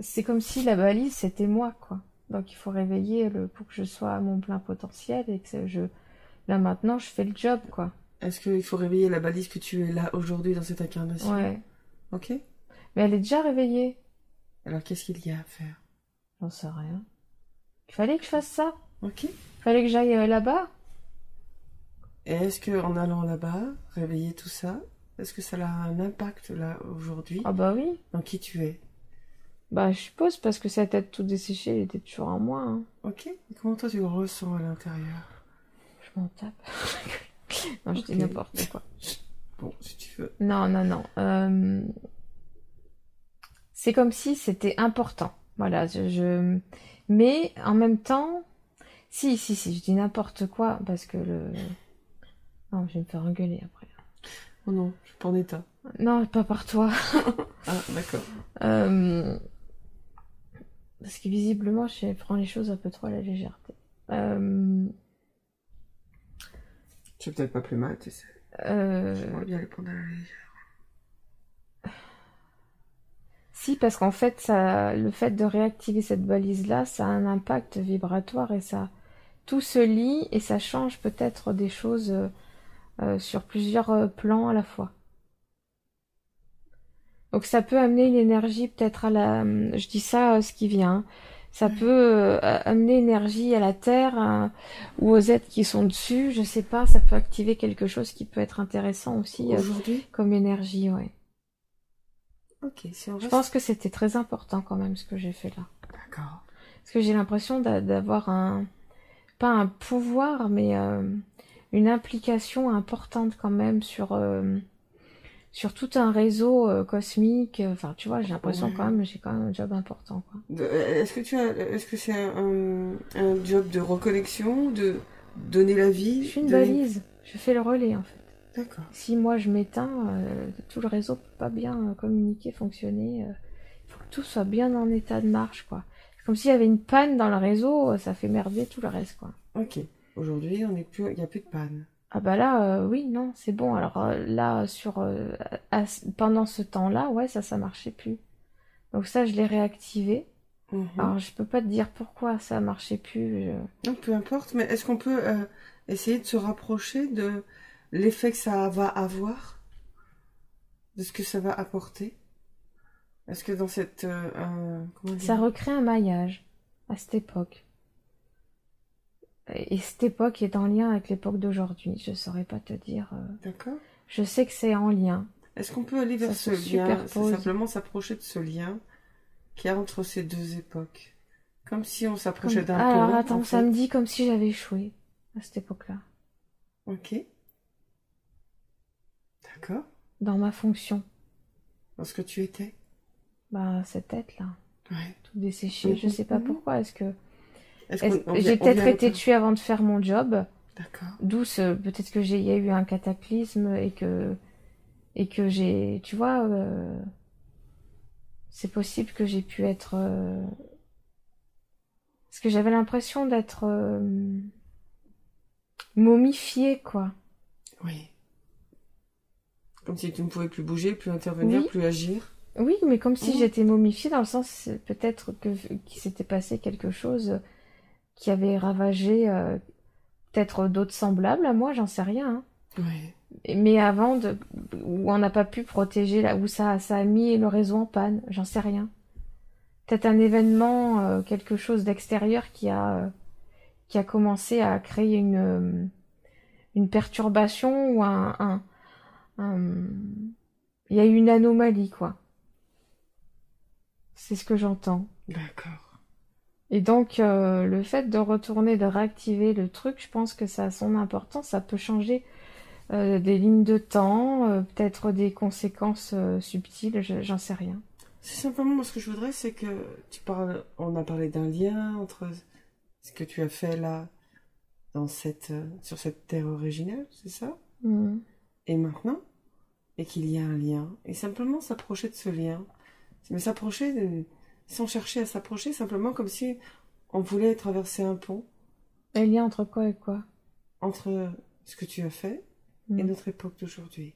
c'est comme si la balise, c'était moi, quoi. Donc il faut réveiller pour que je sois à mon plein potentiel et que là maintenant, je fais le job, quoi. Est-ce qu'il faut réveiller la balise que tu es là aujourd'hui dans cette incarnation? Ouais. Ok. Mais elle est déjà réveillée. Alors qu'est-ce qu'il y a à faire? J'en sais rien. Il fallait que je fasse ça. Ok. Il fallait que j'aille là-bas. Et est-ce que en allant là-bas, réveiller tout ça, est-ce que ça a un impact là aujourd'hui Ah bah oui. dans qui tu es? Bah je suppose parce que sa tête tout desséchée, elle était toujours en moi, hein. Ok. Et comment toi tu le ressens à l'intérieur? Je m'en tape. Non, je dis Ok. n'importe quoi. Bon, si tu veux. Non, non, non. C'est comme si c'était important. Voilà, mais en même temps, si, si, si, je dis n'importe quoi parce que non, je vais me faire engueuler après. Oh non, je suis pas en état. Non, pas par toi. Ah, d'accord. Euh, Parce que visiblement, je prends les choses un peu trop à la légèreté. Euh, Tu es peut-être pas plus mal, tu sais. euh, J'aimerais bien les prendre à la légère. Si, parce qu'en fait, le fait de réactiver cette balise-là, ça a un impact vibratoire et ça, tout se lie et ça change peut-être des choses sur plusieurs plans à la fois. Donc ça peut amener une énergie peut-être je dis ça, ce qui vient, hein. Ça peut amener énergie à la Terre ou aux êtres qui sont dessus, je sais pas, ça peut activer quelque chose qui peut être intéressant aussi Aujourd'hui? comme énergie, ouais. Ok, si on Je reste... pense que c'était très important quand même ce que j'ai fait là. D'accord. Parce que j'ai l'impression d'avoir pas un pouvoir, mais une implication importante quand même sur tout un réseau cosmique. Enfin, tu vois, j'ai l'impression quand Ouais. même, j'ai quand même un job important, quoi. Est-ce que c'est un job de reconnexion, de donner la Je vie, suis une donner... balise, je fais le relais en fait. D'accord. Si moi je m'éteins, tout le réseau peut pas bien communiquer, fonctionner. Il faut que tout soit bien en état de marche, quoi. C'est comme s'il y avait une panne dans le réseau, ça fait merder tout le reste, quoi. Ok. Aujourd'hui, il n'y a plus de panne. Ah bah là, oui, non, c'est bon. Alors là, pendant ce temps-là, ouais, ça marchait plus. Donc ça, je l'ai réactivé. Mhm. Alors je peux pas te dire pourquoi ça marchait plus. Non, peu importe, mais est-ce qu'on peut essayer de se rapprocher de l'effet que ça va avoir, de ce que ça va apporter? Est-ce que dans cette... comment dire? Ça recrée un maillage à cette époque. Et cette époque est en lien avec l'époque d'aujourd'hui. Je saurais pas te dire. D'accord. Je sais que c'est en lien. Est-ce qu'on peut aller vers Ça ce se lien? C'est superpose. simplement s'approcher de ce lien qu'il y a entre ces deux époques. Comme si on s'approchait d'un pont, Alors attends, en ça me fait. dit comme si j'avais échoué à cette époque-là. Ok. D'accord. Dans ma fonction. Dans ce que tu étais. Bah, cette tête-là. Ouais. Tout desséché. Je sais pas Mhm. pourquoi. Est-ce qu'on J'ai on peut-être vient été tuée avant de faire mon job. D'accord. D'où peut-être que il y a eu un cataclysme et que j'ai, tu vois, c'est possible que j'ai pu être, parce que j'avais l'impression d'être momifiée, quoi. Oui. Comme si tu ne pouvais plus bouger, plus intervenir, Oui, plus agir. oui, mais comme si Mhm. j'étais momifiée dans le sens peut-être qu'il s'était passé quelque chose qui avait ravagé peut-être d'autres semblables à moi, j'en sais rien, hein. Oui. Mais avant, où on n'a pas pu protéger, là, où ça a mis le réseau en panne, j'en sais rien. Peut-être un événement, quelque chose d'extérieur qui a commencé à créer une perturbation ou un- il y a eu une anomalie, quoi. C'est ce que j'entends. D'accord. Et donc, le fait de retourner, de réactiver le truc, je pense que ça a son importance. Ça peut changer des lignes de temps, peut-être des conséquences subtiles, j'en sais rien. C'est simplement, moi, ce que je voudrais, c'est que on a parlé d'un lien entre ce que tu as fait là, sur cette terre originelle, c'est ça? Mm. Et maintenant? Et qu'il y a un lien. Et simplement s'approcher de ce lien. Mais s'approcher, sans chercher à s'approcher, simplement comme si on voulait traverser un pont Et le lien entre quoi et quoi? entre ce que tu as fait et Mm. notre époque d'aujourd'hui.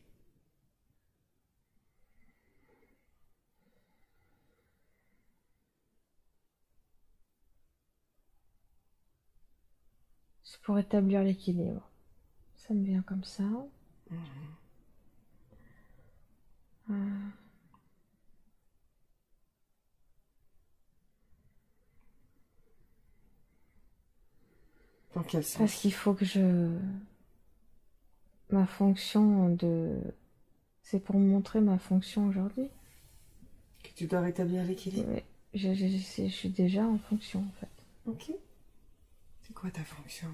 C'est pour établir l'équilibre. Ça me vient comme ça. Euh, Dans quel Parce sens? qu'il faut que ma fonction c'est pour me montrer ma fonction aujourd'hui. Que tu dois rétablir l'équilibre. Mais je suis déjà en fonction, en fait. Ok. C'est quoi ta fonction?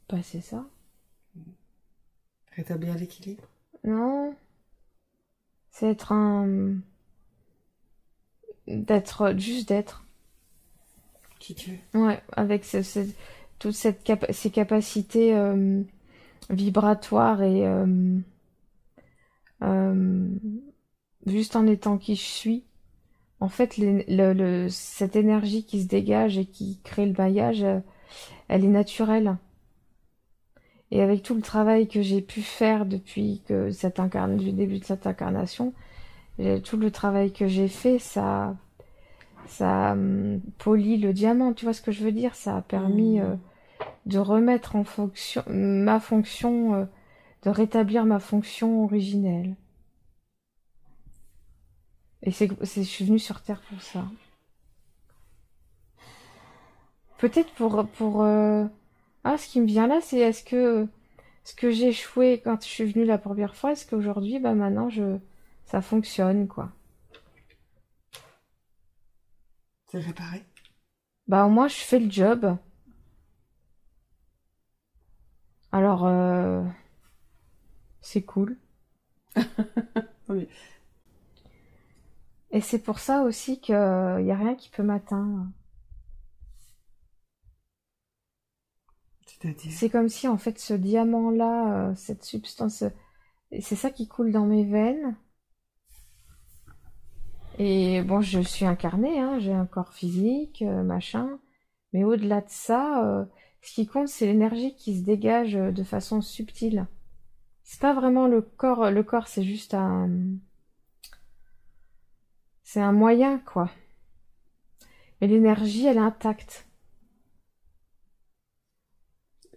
Bah, c'est ça. Rétablir l'équilibre? Non, c'est juste d'être. Qui tu es? Ouais, avec toutes ces capacités vibratoires et euh, juste en étant qui je suis. En fait, cette énergie qui se dégage et qui crée le maillage, elle est naturelle. Et avec tout le travail que j'ai pu faire depuis du début de cette incarnation, tout le travail que j'ai fait, ça polit le diamant. Tu vois ce que je veux dire? Ça a permis de remettre en fonction ma fonction, de rétablir ma fonction originelle. Et je suis venue sur Terre pour ça. Peut-être ah, ce qui me vient là, c'est ce que j'ai échoué quand je suis venue la première fois, est-ce qu'aujourd'hui, bah maintenant, ça fonctionne, quoi. C'est réparé? Bah au moins, je fais le job. Alors, c'est cool. Oui. Et c'est pour ça aussi qu'il y a rien qui peut m'atteindre. C'est-à-dire? C'est comme si, en fait, ce diamant-là, cette substance, c'est ça qui coule dans mes veines. Et bon, je suis incarnée, hein, j'ai un corps physique, machin. Mais au-delà de ça, ce qui compte, c'est l'énergie qui se dégage de façon subtile. C'est pas vraiment le corps. Le corps, c'est un moyen, quoi. Mais l'énergie, elle est intacte.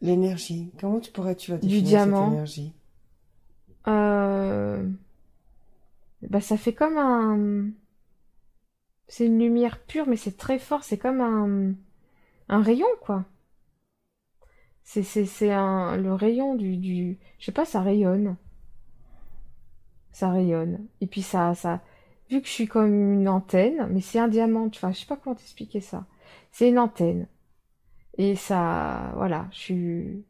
L'énergie. Comment pourrais-tu la Du définir, cette diamant. énergie? Euh, Bah, ça fait comme c'est une lumière pure, mais c'est très fort. C'est comme un rayon, quoi. Le rayon je sais pas, ça rayonne. Ça rayonne. Et puis vu que je suis comme une antenne, mais c'est un diamant, tu vois, je sais pas comment t'expliquer ça. C'est une antenne. Et ça, voilà, je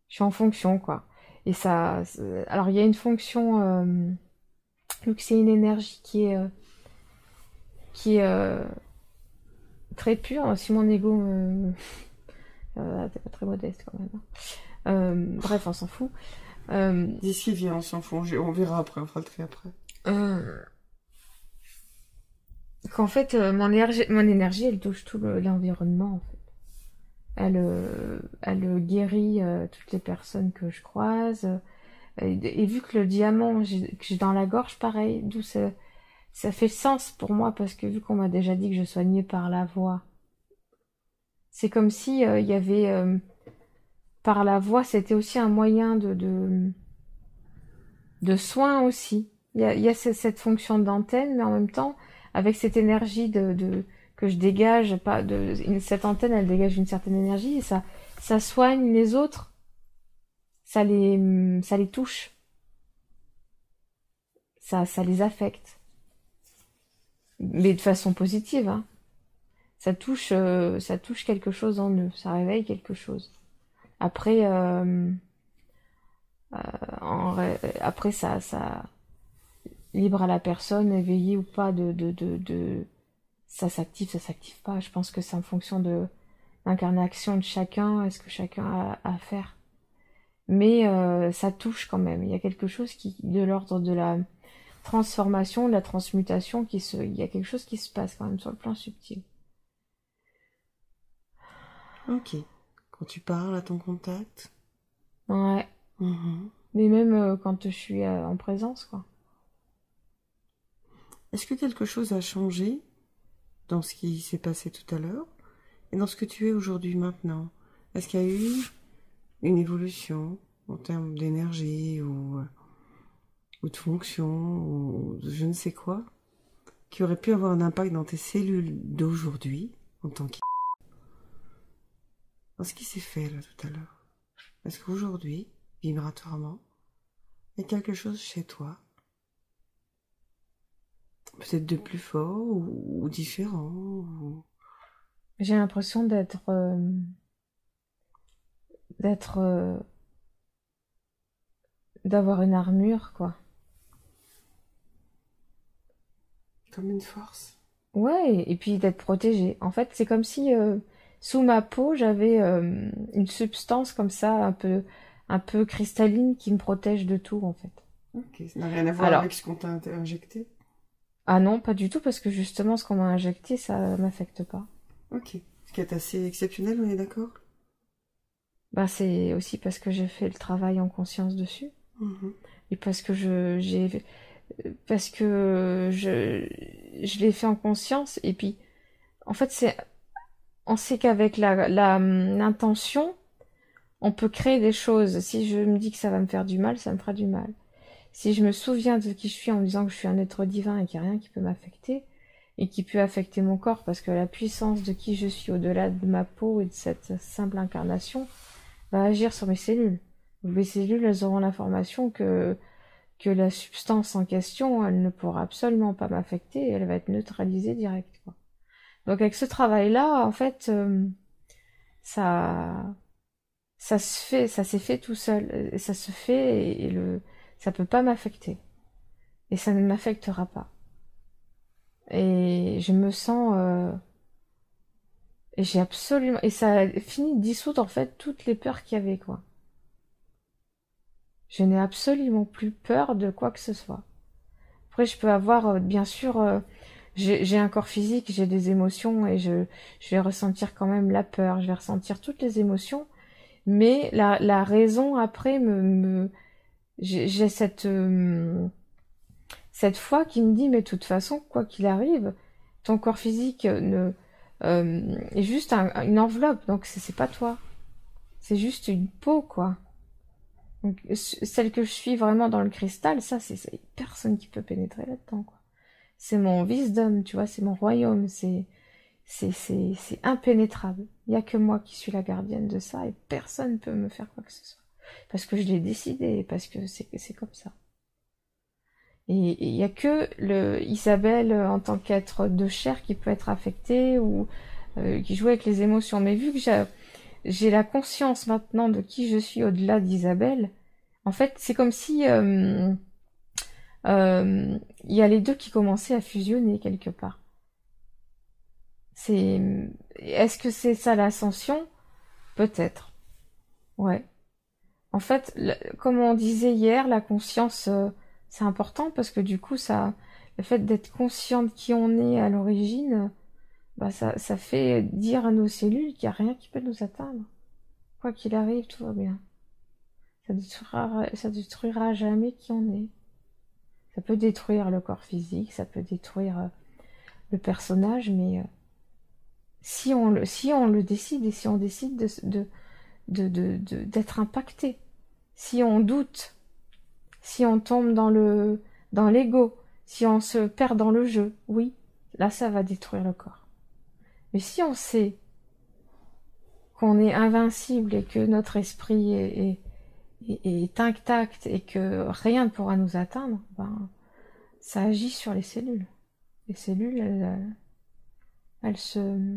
suis en fonction, quoi. Et alors il y a une fonction, vu que c'est une énergie qui est très pure, si mon ego t'es pas très modeste quand même, hein. Bref, on s'en fout. D'ici, viens, on s'en fout. On verra après, on fera le tri après. Euh, Qu'en fait, mon énergie, elle touche tout l'environnement, en fait. Elle guérit toutes les personnes que je croise. Et vu que le diamant que j'ai dans la gorge, pareil, d'où ça fait sens pour moi, parce que vu qu'on m'a déjà dit que je soignais par la voix, C'est comme si il y avait par la voix, c'était aussi un moyen de soin aussi. Il y a cette fonction d'antenne, mais en même temps, avec cette énergie que je dégage, pas de cette antenne, elle dégage une certaine énergie et ça soigne les autres, ça les touche, ça les affecte, mais de façon positive, hein. Ça touche quelque chose en eux, ça réveille quelque chose. Après, après ça libre à la personne, éveillée ou pas, ça s'active pas. Je pense que c'est en fonction de l'incarnation de chacun, est-ce que chacun a à faire. Mais ça touche quand même. Il y a quelque chose qui, de l'ordre de la transformation, de la transmutation, il y a quelque chose qui se passe quand même sur le plan subtil. Ok. Quand tu parles à ton contact. Ouais. Mais même quand je suis en présence, quoi. Est-ce que quelque chose a changé dans ce qui s'est passé tout à l'heure et dans ce que tu es aujourd'hui maintenant? Est-ce qu'il y a eu une évolution en termes d'énergie ou de fonction ou de je ne sais quoi qui aurait pu avoir un impact dans tes cellules d'aujourd'hui en tant que... Dans ce qui s'est fait là tout à l'heure? Est-ce qu'aujourd'hui, vibratoirement, il y a quelque chose chez toi, peut-être de plus fort ou différent J'ai l'impression d'avoir une armure, quoi. comme une force? Ouais, et puis d'être protégée. En fait, c'est comme si sous ma peau, j'avais une substance comme ça, un peu cristalline, qui me protège de tout, en fait. Ok, ça n'a rien à voir Alors, avec ce qu'on t'a injecté? ah non, pas du tout, parce que justement, ce qu'on m'a injecté, ça m'affecte pas. Ok. Ce qui est assez exceptionnel, on est d'accord? Bah, c'est aussi parce que j'ai fait le travail en conscience dessus, Mhm. et parce que je l'ai fait en conscience, et puis, en fait, on sait qu'avec l'intention, on peut créer des choses. Si je me dis que ça va me faire du mal, ça me fera du mal. Si je me souviens de qui je suis en me disant que je suis un être divin et qu'il n'y a rien qui peut m'affecter, et qui peut affecter mon corps, parce que la puissance de qui je suis au-delà de ma peau et de cette simple incarnation va agir sur mes cellules. Donc, mes cellules, elles auront l'information que la substance en question, elle ne pourra absolument pas m'affecter et elle va être neutralisée direct, quoi. Donc avec ce travail-là, en fait, ça, ça se fait, ça s'est fait tout seul, et ça se fait ça peut pas m'affecter et ça ne m'affectera pas. Et je me sens, et j'ai absolument, et ça a fini de dissoudre en fait toutes les peurs qu'il y avait, quoi. Je n'ai absolument plus peur de quoi que ce soit. Après, je peux avoir, bien sûr, j'ai un corps physique, j'ai des émotions et je vais ressentir quand même la peur, je vais ressentir toutes les émotions, mais la raison après j'ai cette foi qui me dit, mais de toute façon, quoi qu'il arrive, ton corps physique est juste une enveloppe, donc c'est pas toi. C'est juste une peau, quoi. Donc, celle que je suis vraiment dans le cristal, ça, c'est personne qui peut pénétrer là-dedans, quoi. C'est mon wisdom, tu vois, c'est mon royaume, c'est impénétrable. Il n'y a que moi qui suis la gardienne de ça et personne ne peut me faire quoi que ce soit. Parce que je l'ai décidé, parce que c'est comme ça. Et il n'y a que Isabelle en tant qu'être de chair qui peut être affectée ou qui joue avec les émotions. Mais vu que j'ai la conscience maintenant de qui je suis au-delà d'Isabelle, en fait, c'est comme si il y a les deux qui commençaient à fusionner quelque part. C'est, est-ce que c'est ça l'ascension? Peut-être. Ouais. En fait, comme on disait hier, la conscience, c'est important parce que du coup, le fait d'être conscient de qui on est à l'origine, bah ça fait dire à nos cellules qu'il n'y a rien qui peut nous atteindre. Quoi qu'il arrive, tout va bien. Ça détruira jamais qui on est. Ça peut détruire le corps physique, ça peut détruire le personnage, mais si on le décide et si on décide d'être impacté. Si on doute, si on tombe dans l'ego, si on se perd dans le jeu, oui, là ça va détruire le corps. Mais si on sait qu'on est invincible et que notre esprit est intact et que rien ne pourra nous atteindre, ben, ça agit sur les cellules. Les cellules, elles se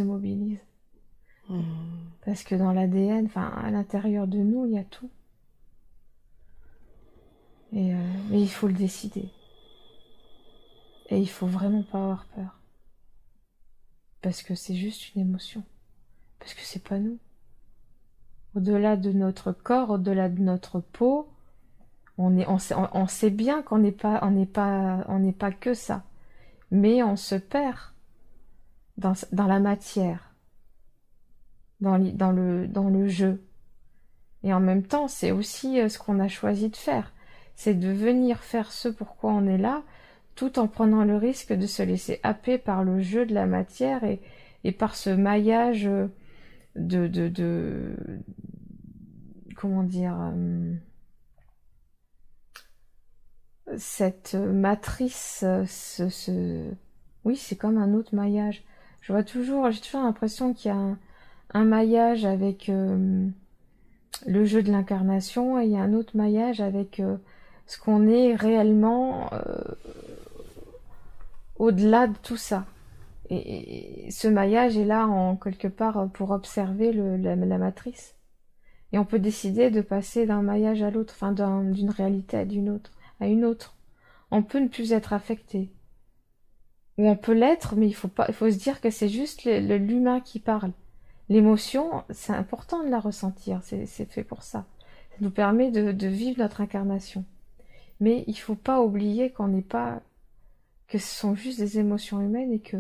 mobilisent. Parce que dans l'ADN, enfin à l'intérieur de nous, il y a tout. Mais il faut le décider. Et il faut vraiment pas avoir peur. Parce que c'est juste une émotion. Parce que c'est pas nous. Au-delà de notre corps, au-delà de notre peau, on sait bien qu'on n'est pas que ça. Mais on se perd dans la matière, dans le jeu. Et en même temps, c'est aussi ce qu'on a choisi de faire. C'est de venir faire ce pourquoi on est là, tout en prenant le risque de se laisser happer par le jeu de la matière et par ce maillage comment dire, cette matrice, oui, c'est comme un autre maillage. J'ai toujours l'impression qu'il y a un maillage avec le jeu de l'incarnation et il y a un autre maillage avec ce qu'on est réellement au-delà de tout ça. Et ce maillage est là en quelque part pour observer la matrice. Et on peut décider de passer d'un maillage à l'autre, enfin d'une réalité à une autre. On peut ne plus être affecté. Ou on peut l'être, mais il faut se dire que c'est juste l'humain qui parle. L'émotion, c'est important de la ressentir, c'est fait pour ça. Ça nous permet de vivre notre incarnation. Mais il faut pas oublier que ce sont juste des émotions humaines et que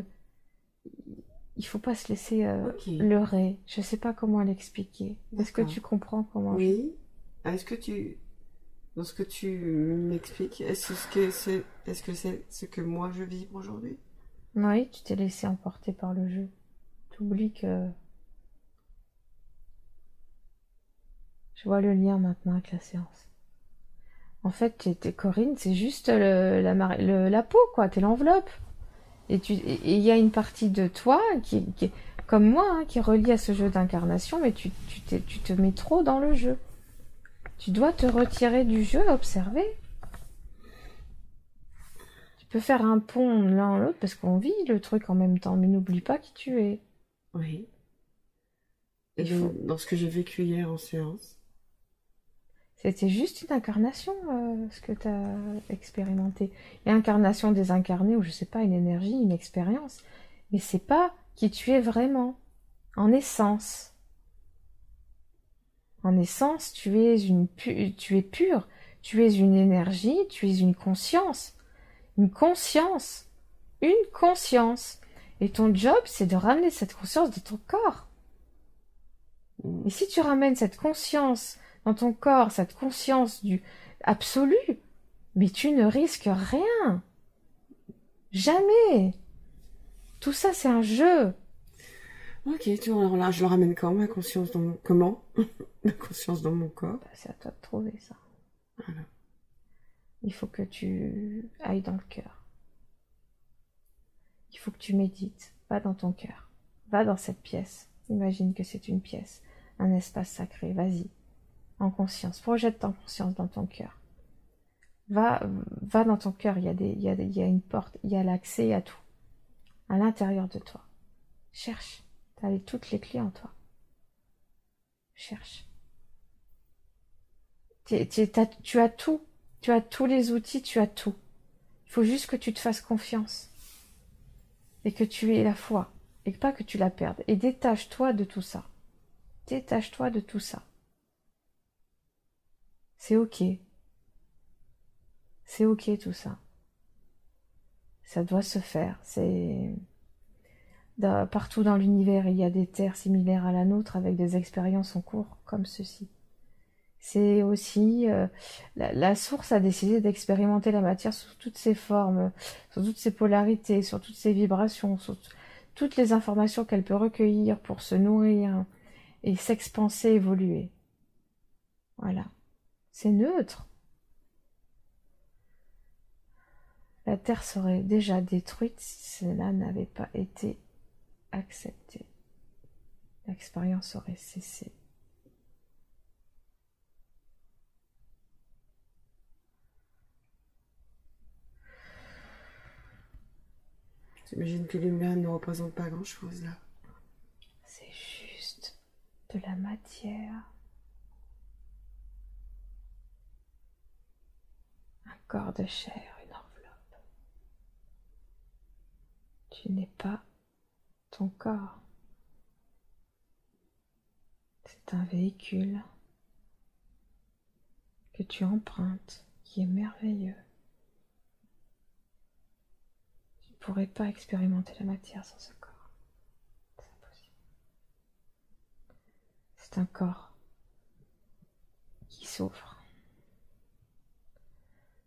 il faut pas se laisser leurrer. Je sais pas comment l'expliquer. Est-ce que tu comprends comment Oui. Est-ce que dans ce que tu m'expliques, est-ce que c'est ce que moi je vis aujourd'hui? Oui, tu t'es laissé emporter par le jeu. Tu oublies que... Je vois le lien maintenant avec la séance. En fait, Corinne, c'est juste la peau, quoi. T'es l'enveloppe. Et il y a une partie de toi qui est comme moi, hein, qui est reliée à ce jeu d'incarnation, mais tu te mets trop dans le jeu. Tu dois te retirer du jeu, observer. Tu peux faire un pont l'un à l'autre parce qu'on vit le truc en même temps, mais n'oublie pas qui tu es. Oui. Et dans ce que j'ai vécu hier en séance. C'était juste une incarnation, ce que tu as expérimenté. Une incarnation désincarnée, ou je sais pas, une énergie, une expérience. Mais c'est pas qui tu es vraiment, en essence. En essence, tu es pur, tu es une énergie, tu es une conscience. Une conscience. Une conscience. Et ton job, c'est de ramener cette conscience dans ton corps. Et si tu ramènes cette conscience dans ton corps, cette conscience du absolu, mais tu ne risques rien. Jamais. Tout ça, c'est un jeu. Ok, alors là, je le ramène quand ma conscience dans mon... Comment ma conscience dans mon corps. C'est à toi de trouver ça. Voilà. Il faut que tu ailles dans le cœur. Il faut que tu médites. Va dans ton cœur. Va dans cette pièce. Imagine que c'est une pièce, un espace sacré. Vas-y. En conscience, projette ta conscience dans ton cœur. Va dans ton cœur, il y a une porte, il y a l'accès à tout. À l'intérieur de toi. Cherche. Tu as toutes les clés en toi. Cherche. Tu as tout. Tu as tous les outils, tu as tout. Il faut juste que tu te fasses confiance. Et que tu aies la foi. Et pas que tu la perdes. Et détache-toi de tout ça. Détache-toi de tout ça. C'est ok. C'est ok tout ça. Ça doit se faire. Partout dans l'univers, il y a des terres similaires à la nôtre avec des expériences en cours comme ceci. C'est aussi la source a décidé d'expérimenter la matière sous toutes ses formes, sur toutes ses polarités, sur toutes ses vibrations, sur toutes les informations qu'elle peut recueillir pour se nourrir et s'expanser, évoluer. Voilà. C'est neutre. La Terre serait déjà détruite si cela n'avait pas été accepté. L'expérience aurait cessé. J'imagine que l'humain ne représente pas grand-chose là. C'est juste de la matière. Un corps de chair, une enveloppe. Tu n'es pas ton corps. C'est un véhicule que tu empruntes qui est merveilleux. Tu ne pourrais pas expérimenter la matière sans ce corps. C'est impossible. C'est un corps qui souffre.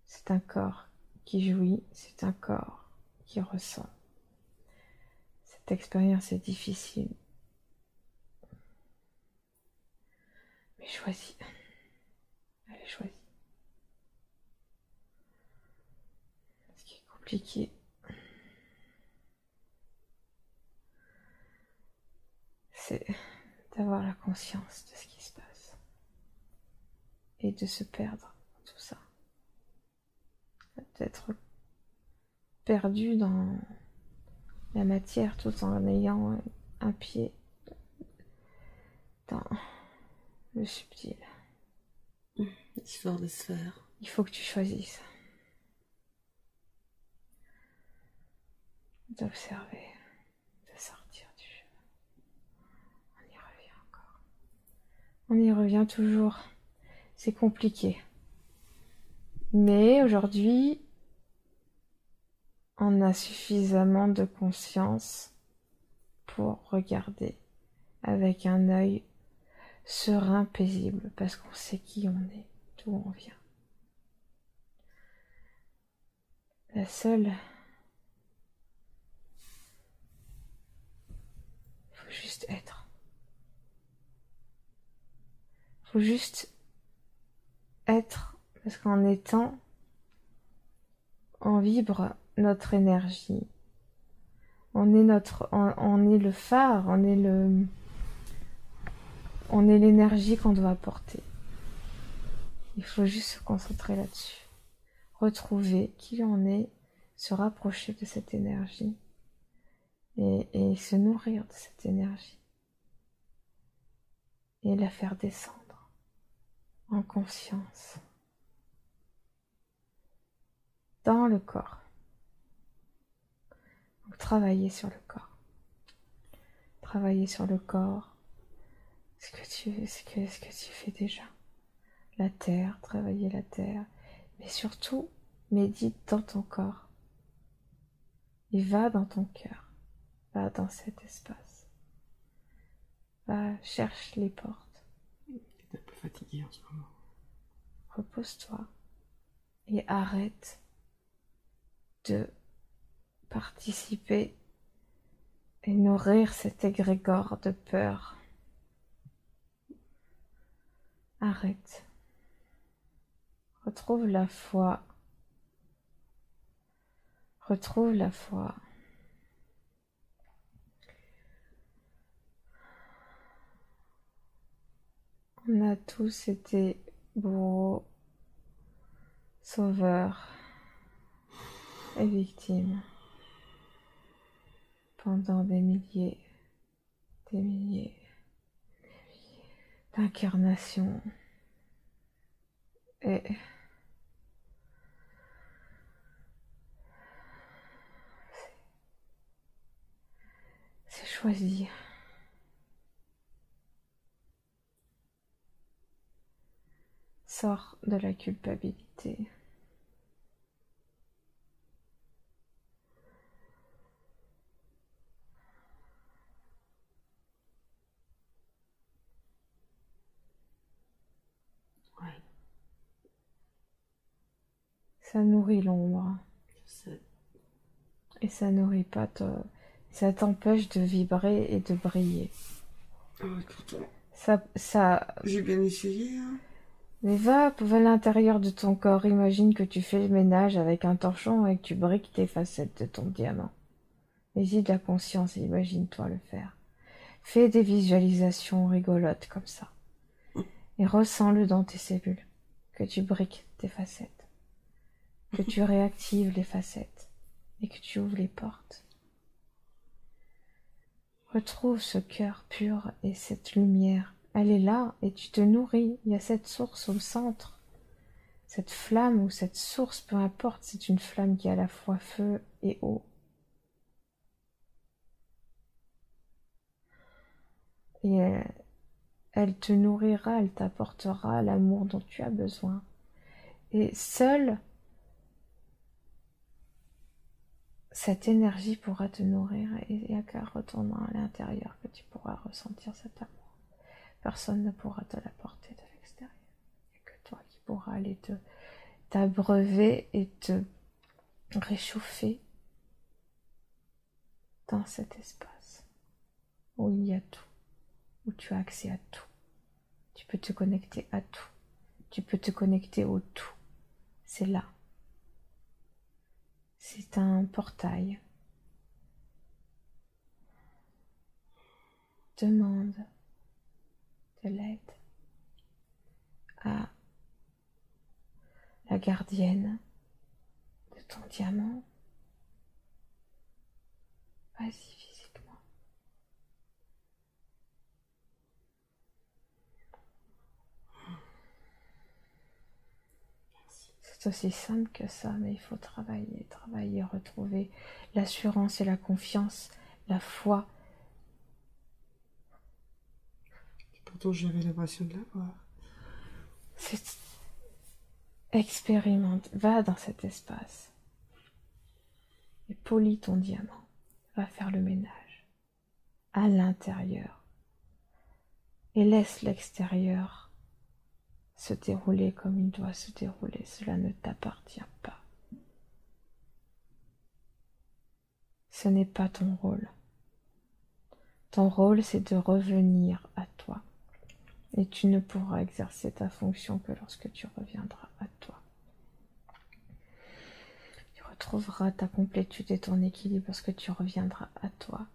C'est un corps qui jouit, c'est un corps qui ressent. Cette expérience est difficile. Mais choisis. Allez, choisis. Ce qui est compliqué, c'est d'avoir la conscience de ce qui se passe. Et de se perdre dans tout ça. D'être perdu dans la matière tout en ayant un pied dans le subtil. L'histoire des sphères. Il faut que tu choisisses d'observer, de sortir du jeu. On y revient encore. On y revient toujours. C'est compliqué. Mais aujourd'hui, on a suffisamment de conscience pour regarder avec un œil serein, paisible, parce qu'on sait qui on est, d'où on vient. La seule... Il faut juste être. Il faut juste être, parce qu'en étant, on vibre notre énergie. On est le phare, on est l'énergie qu'on doit apporter. Il faut juste se concentrer là-dessus. Retrouver qui on est, se rapprocher de cette énergie et se nourrir de cette énergie. Et la faire descendre en conscience dans le corps. Donc travailler sur le corps. Travailler sur le corps. Ce que tu fais déjà. La terre, travailler la terre. Mais surtout, médite dans ton corps. Et va dans ton cœur. Va dans cet espace. Va, cherche les portes. T'es un peu fatigué en ce moment. Repose-toi. Et arrête de participer et nourrir cet égrégore de peur. Arrête. Retrouve la foi. Retrouve la foi. On a tous été bourreaux, sauveurs et victimes pendant des milliers d'incarnations. Et c'est choisi. Sors de la culpabilité. Ouais, Ça nourrit l'ombre. je sais. Et ça nourrit pas Ça t'empêche de vibrer et de briller. Oh, écoute, Ça... j'ai bien essayé, hein. Mais va à l'intérieur de ton corps, imagine que tu fais le ménage avec un torchon et que tu briques tes facettes de ton diamant. N'hésite la conscience et imagine-toi le faire. Fais des visualisations rigolotes comme ça. Et ressens-le dans tes cellules. Que tu briques tes facettes. Que tu réactives les facettes. Et que tu ouvres les portes. Retrouve ce cœur pur et cette lumière. Elle est là et tu te nourris. Il y a cette source au centre. Cette flamme ou cette source, peu importe, c'est une flamme qui est à la fois feu et eau. Et elle te nourrira, elle t'apportera l'amour dont tu as besoin. Et seule cette énergie pourra te nourrir et il n'y a qu'à retourner à l'intérieur que tu pourras ressentir cet amour. Personne ne pourra te l'apporter de l'extérieur. Il n'y a que toi qui pourras aller t'abreuver et te réchauffer dans cet espace où il y a tout, où tu as accès à tout. Tu peux te connecter à tout. Tu peux te connecter au tout. C'est là. C'est un portail. Demande de l'aide à la gardienne de ton diamant. Vas-y physiquement. C'est aussi simple que ça, mais il faut travailler, retrouver l'assurance et la confiance, la foi. Pourtant, j'avais l'impression de l'avoir. Expérimente, va dans cet espace et polis ton diamant. Va faire le ménage à l'intérieur et laisse l'extérieur se dérouler comme il doit se dérouler. Cela ne t'appartient pas. Ce n'est pas ton rôle. Ton rôle, c'est de revenir à toi. Et tu ne pourras exercer ta fonction que lorsque tu reviendras à toi. Tu retrouveras ta complétude et ton équilibre lorsque tu reviendras à toi.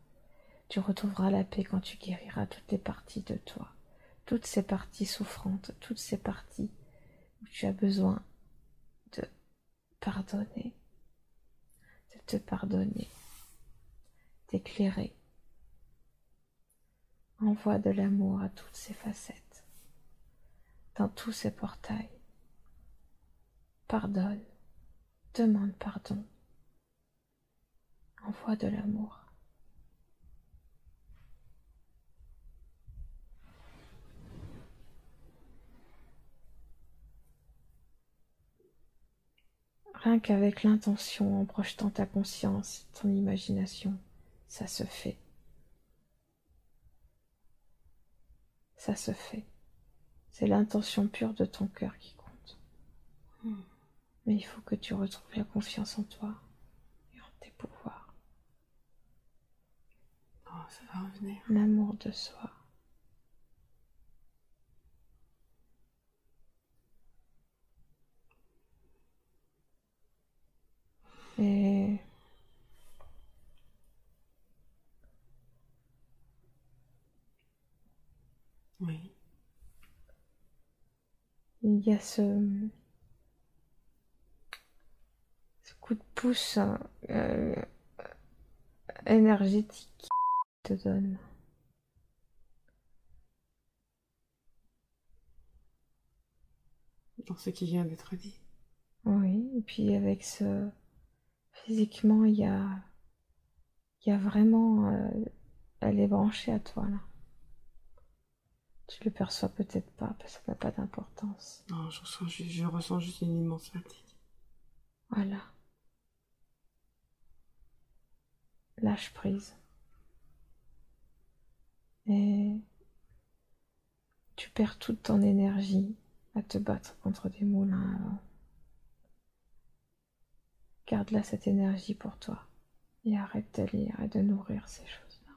Tu retrouveras la paix quand tu guériras toutes les parties de toi. Toutes ces parties souffrantes, toutes ces parties où tu as besoin de pardonner, de te pardonner, d'éclairer. Envoie de l'amour à toutes ces facettes, dans tous ces portails. Pardonne, demande pardon. Envoie de l'amour. Rien qu'avec l'intention, en projetant ta conscience, ton imagination, ça se fait. Ça se fait. C'est l'intention pure de ton cœur qui compte. Mais il faut que tu retrouves la confiance en toi et en tes pouvoirs. Oh, ça va revenir. L'amour de soi. Et Oui. il y a ce coup de pouce énergétique qui te donne. Dans ce qui vient d'être dit. Oui, et puis avec ce... Physiquement, il y a vraiment... elle est branchée à toi, là. Tu le perçois peut-être pas, parce que ça n'a pas d'importance. Non, je ressens juste une immense fatigue. Voilà. Lâche prise. Et tu perds toute ton énergie à te battre contre des moulins à vent. Garde là cette énergie pour toi Et arrête de lire et de nourrir ces choses-là.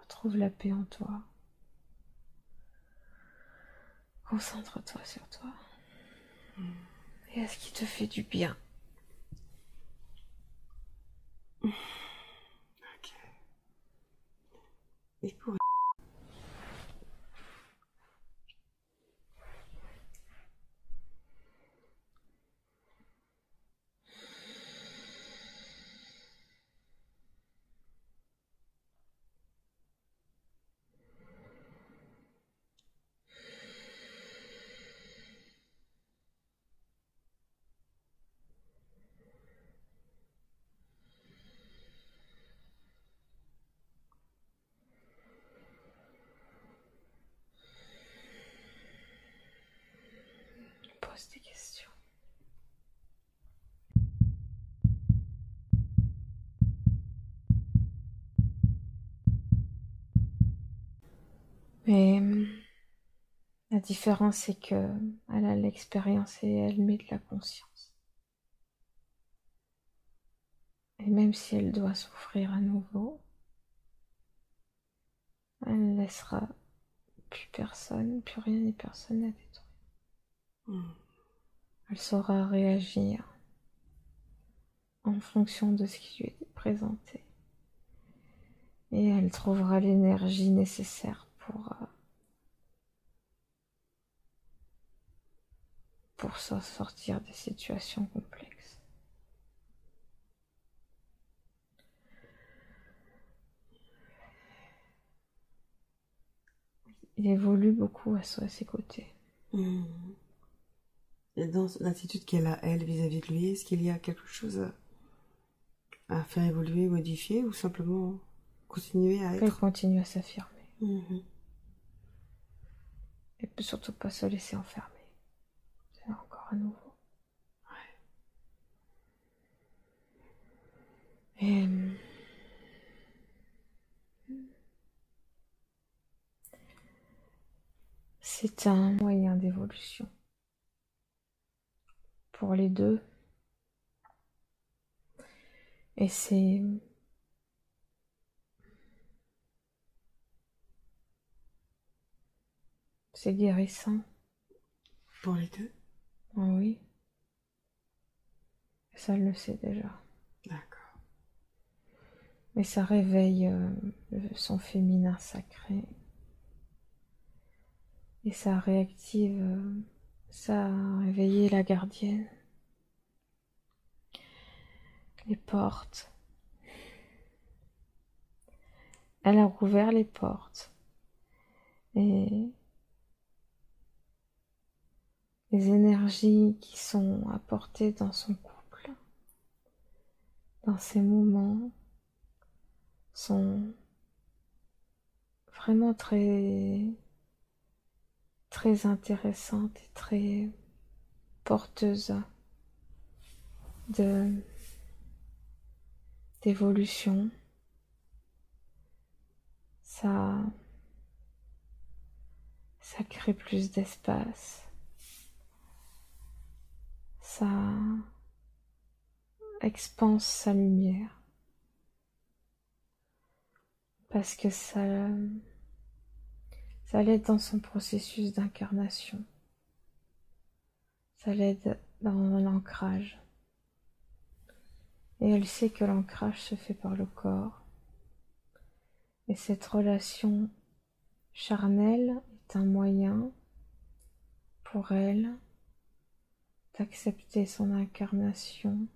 Retrouve la paix en toi. Concentre-toi sur toi. Et à ce qui te fait du bien. Ok. Et pour... Pose des questions. Mais la différence, c'est que elle a l'expérience et elle met de la conscience. Et même si elle doit souffrir à nouveau, elle ne laissera plus personne, plus rien ni personne à détruire. Elle saura réagir en fonction de ce qui lui est présenté. Et elle trouvera l'énergie nécessaire pour s'en sortir des situations complexes. Il évolue beaucoup à ses côtés. Et dans l'attitude qu'elle a, elle, vis-à-vis de lui, est-ce qu'il y a quelque chose à faire évoluer, modifier, ou simplement continuer à Qu'elle être... continue à s'affirmer. Et peut surtout pas se laisser enfermer. C'est encore à nouveau. Et c'est un moyen d'évolution pour les deux. Et c'est guérissant. Pour les deux? Ah oui. Ça, elle le sait déjà. D'accord. Mais ça réveille son féminin sacré. Et ça réactive, ça a réveillé la gardienne. Les portes. Elle a rouvert les portes. Et les énergies qui sont apportées dans son couple, dans ces moments, sont vraiment très, très intéressantes et très porteuses d'évolution. Ça crée plus d'espace. Ça expanse sa lumière. Parce que ça l'aide dans son processus d'incarnation. Ça l'aide dans l'ancrage. Et elle sait que l'ancrage se fait par le corps. Et cette relation charnelle est un moyen pour elle d'accepter son incarnation.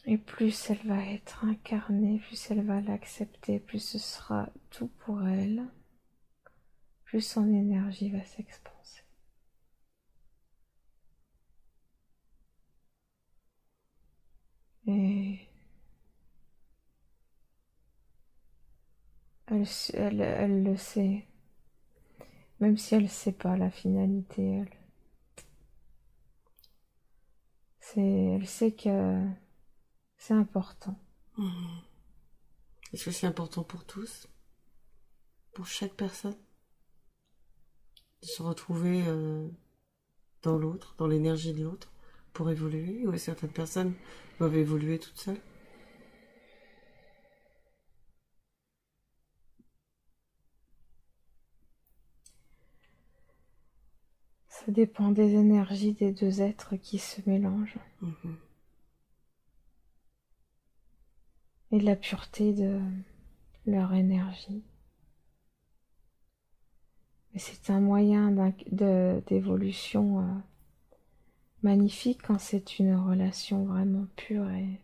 Et plus elle va être incarnée, plus elle va l'accepter, plus ce sera tout pour elle, plus son énergie va s'expanser. Et elle le sait, même si elle ne sait pas la finalité, elle sait que c'est important. Est-ce que c'est important pour tous? Pour chaque personne? De se retrouver dans l'autre, dans l'énergie de l'autre, pour évoluer? Ou certaines personnes doivent évoluer toutes seules? Ça dépend des énergies des deux êtres qui se mélangent et de la pureté de leur énergie. Mais c'est un moyen d'évolution magnifique quand c'est une relation vraiment pure et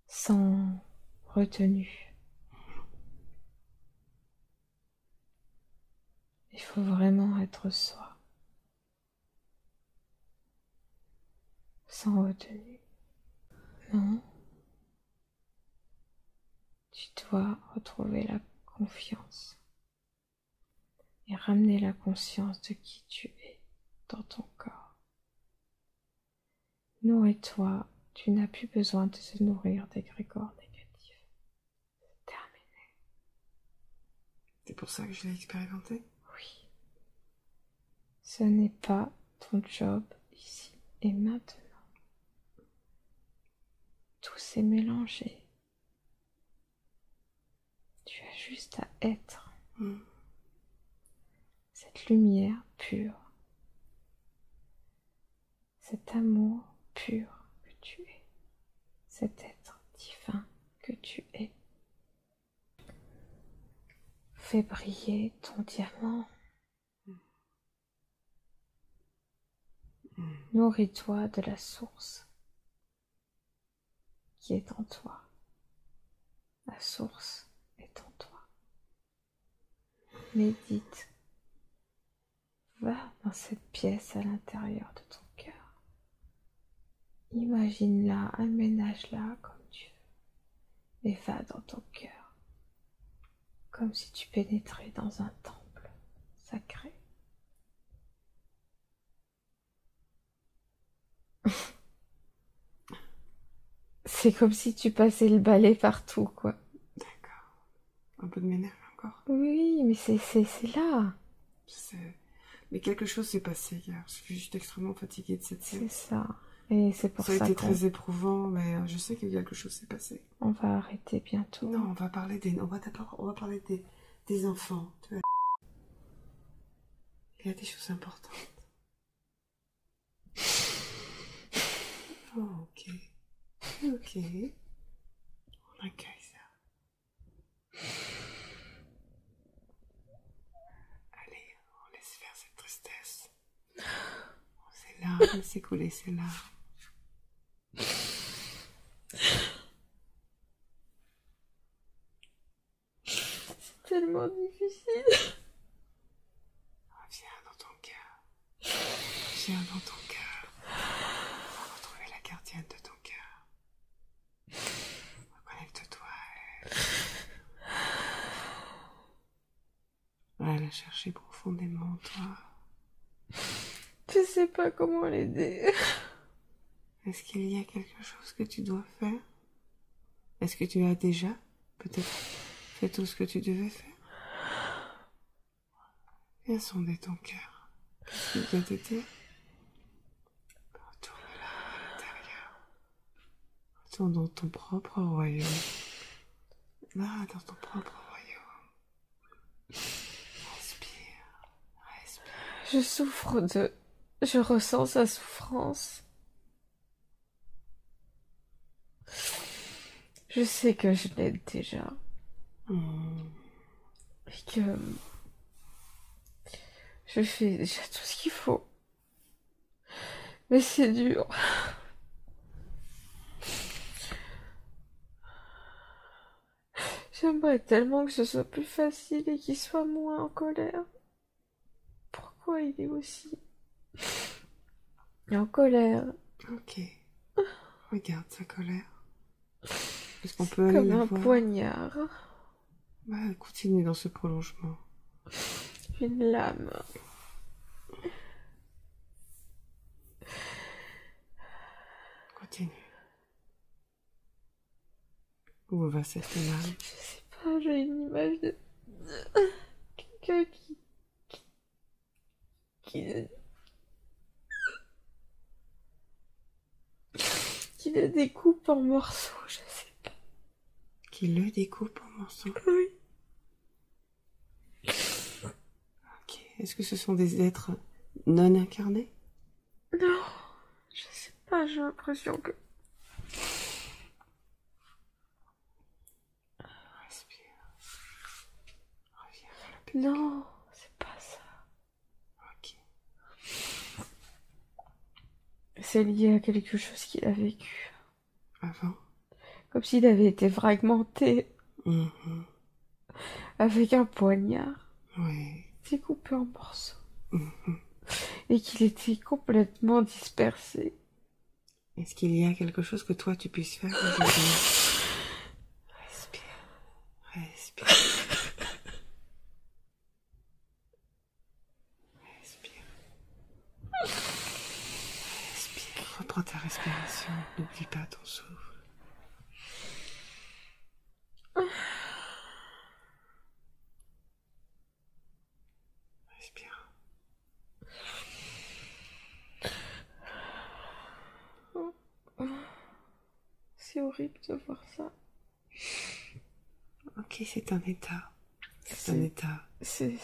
sans retenue. Il faut vraiment être soi, sans retenue. Non, tu dois retrouver la confiance et ramener la conscience de qui tu es dans ton corps. Nourris-toi, tu n'as plus besoin de te nourrir d'égrégores négatifs. Terminé. C'est pour ça que je l'ai expérimenté? Oui. Ce n'est pas ton job ici et maintenant. Tout s'est mélangé. Tu as juste à être cette lumière pure, cet amour pur que tu es, cet être divin que tu es. Fais briller ton diamant. Nourris-toi de la source qui est en toi. La source est en toi. Médite. Va dans cette pièce à l'intérieur de ton cœur. Imagine-la, aménage-la comme tu veux. Et va dans ton cœur. Comme si tu pénétrais dans un temple sacré. C'est comme si tu passais le balai partout, quoi. D'accord. Un peu de m'énerve encore. Oui, mais c'est là. Je sais. Mais quelque chose s'est passé hier. Je suis juste extrêmement fatiguée de cette séance. C'est ça. Et c'est pour ça Ça a été très éprouvant, mais je sais que quelque chose s'est passé. On va arrêter bientôt. Non, on va parler des enfants. Tu vois. Il y a des choses importantes. Oh, ok. Ok. On accueille ça. Allez, on laisse faire cette tristesse. C'est là, laissez couler, c'est là. C'est tellement difficile. Viens dans ton cœur. Viens dans ton cœur. Retrouver la gardienne de ton cœur. Reconnecte-toi à elle. Va la chercher profondément en toi. Je sais pas comment l'aider. Est-ce qu'il y a quelque chose que tu dois faire? Est-ce que tu as déjà peut-être fait tout ce que tu devais faire? Viens sonder ton cœur. Qu'est-ce qui vient t'aider? Retourne là à l'intérieur. Retourne dans ton propre royaume. Là, dans ton propre royaume. Respire. Respire. Je souffre de... Je ressens sa souffrance. Je sais que je l'aide déjà. Et que... Je fais déjà tout ce qu'il faut. Mais c'est dur. J'aimerais tellement que ce soit plus facile et qu'il soit moins en colère. Pourquoi il est aussi en colère? Ok. Regarde sa colère. Est-ce qu'on peut aller Comme la un voir? poignard. Bah, continue dans ce prolongement. Une lame. Continue. Où va cette lame? Je sais pas, j'ai une image de... quelqu'un qui qui le découpe en morceaux, je sais pas. Qui le découpe en morceaux? Oui. Ok. Est-ce que ce sont des êtres non incarnés? Non, je sais pas, j'ai l'impression que... Respire. Reviens vers la paix. Non, c'est pas ça. Ok. C'est lié à quelque chose qu'il a vécu. Avant? Comme s'il avait été fragmenté Mhm. avec un poignard, Oui. découpé en morceaux. Mhm. Et qu'il était complètement dispersé. Est-ce qu'il y a quelque chose que toi tu puisses faire aujourd'hui? Respire. Respire. Respire. Respire. Reprends ta respiration. N'oublie pas ton souffle. Respire. C'est horrible de voir ça. Ok, c'est un état. C'est un état. C'est...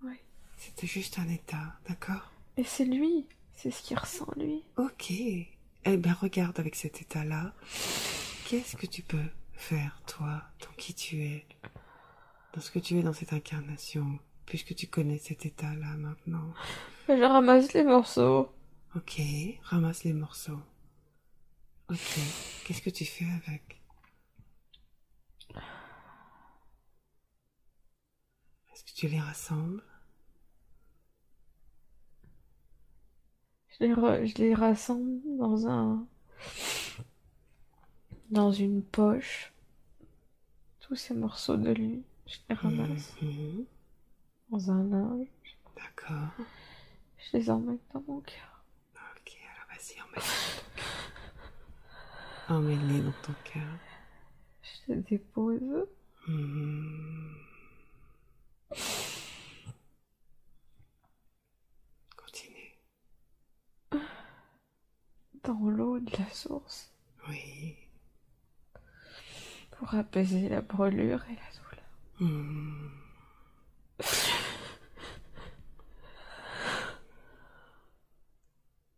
Oui. C'était juste un état, d'accord? Et c'est lui. C'est ce qu'il ressent, lui. Ok. Eh bien, regarde avec cet état-là. Qu'est-ce que tu peux faire, toi, dans qui tu es, dans ce que tu es dans cette incarnation, puisque tu connais cet état-là maintenant? Je ramasse les morceaux. Ok, ramasse les morceaux. Ok, qu'est-ce que tu fais avec? Est-ce que tu les rassembles? Je les rassemble dans une poche. Tous ces morceaux de lui, je les ramasse Mhm. dans un linge. D'accord. Je les emmène dans mon cœur. Ok, alors vas-y, emmène-les dans ton cœur. Je les dépose. Mhm. Continue. Dans l'eau de la source Oui. pour apaiser la brûlure et la douleur. Mhm.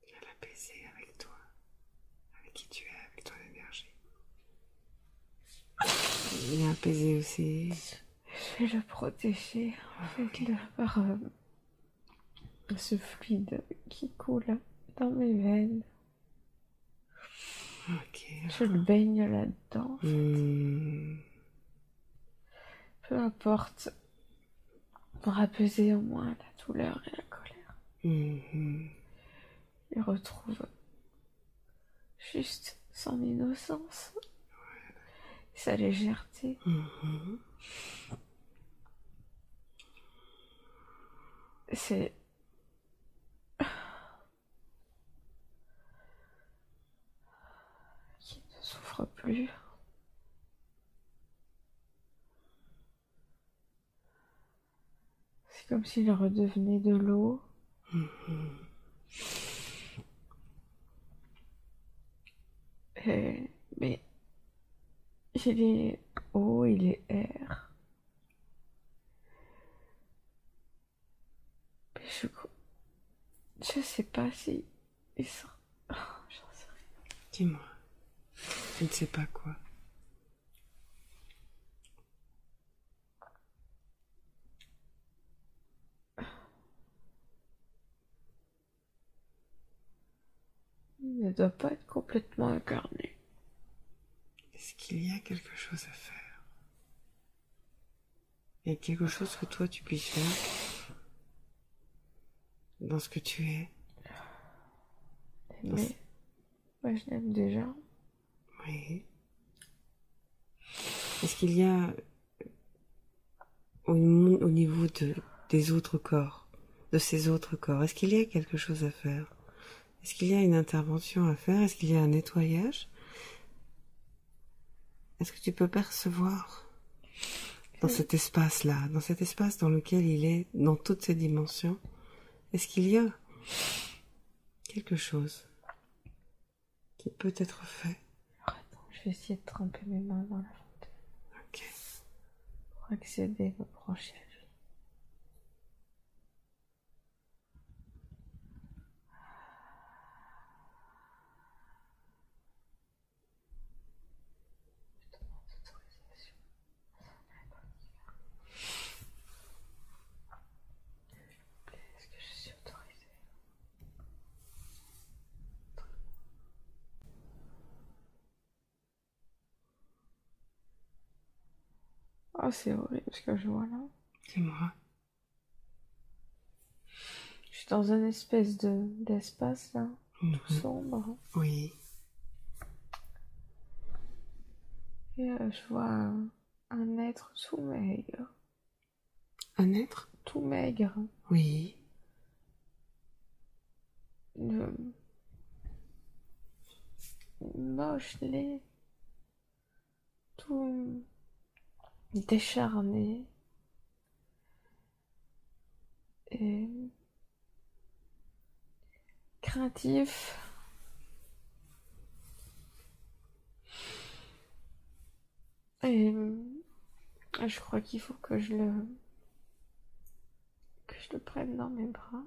Viens l'apaiser avec toi, avec qui tu es, avec ton énergie. Viens apaiser aussi. Je vais le protéger par ce fluide qui coule dans mes veines. Ok. Je le baigne là-dedans. Mhm. Peu importe, pour apaiser au moins la douleur et la colère. Mhm. Il retrouve juste son innocence, sa légèreté. Mhm. C'est... Qui ne souffre plus. C'est comme s'il redevenait de l'eau. Mhm. Mais il est eau, il est air. Mais je sais pas si il sera... Oh, j'en sais rien. Dis-moi, tu ne sais pas quoi. Il ne doit pas être complètement incarné. Est-ce qu'il y a quelque chose à faire? Il y a quelque chose que toi tu puisses faire dans ce que tu es? Mais moi je l'aime déjà. Oui. Est-ce qu'il y a au niveau des autres corps, de ces autres corps, est-ce qu'il y a quelque chose à faire? Est-ce qu'il y a une intervention à faire? Est-ce qu'il y a un nettoyage? Est-ce que tu peux percevoir dans cet espace-là, dans cet espace dans lequel il est, dans toutes ses dimensions, est-ce qu'il y a quelque chose? qui peut être fait. Attends, je vais essayer de tremper mes mains dans la fontaine. Ok. Pour accéder, me brancher à lui. Je demande autorisation. Est-ce que je suis autorisée? Oh, c'est horrible ce que je vois là. C'est moi. Je suis dans une espèce d'espace là, tout sombre. Oui. Et je vois un être tout maigre. Un être? Tout maigre. Oui. Moche-laid. Tout décharné. Et craintif. Et je crois qu'il faut que je le prenne dans mes bras.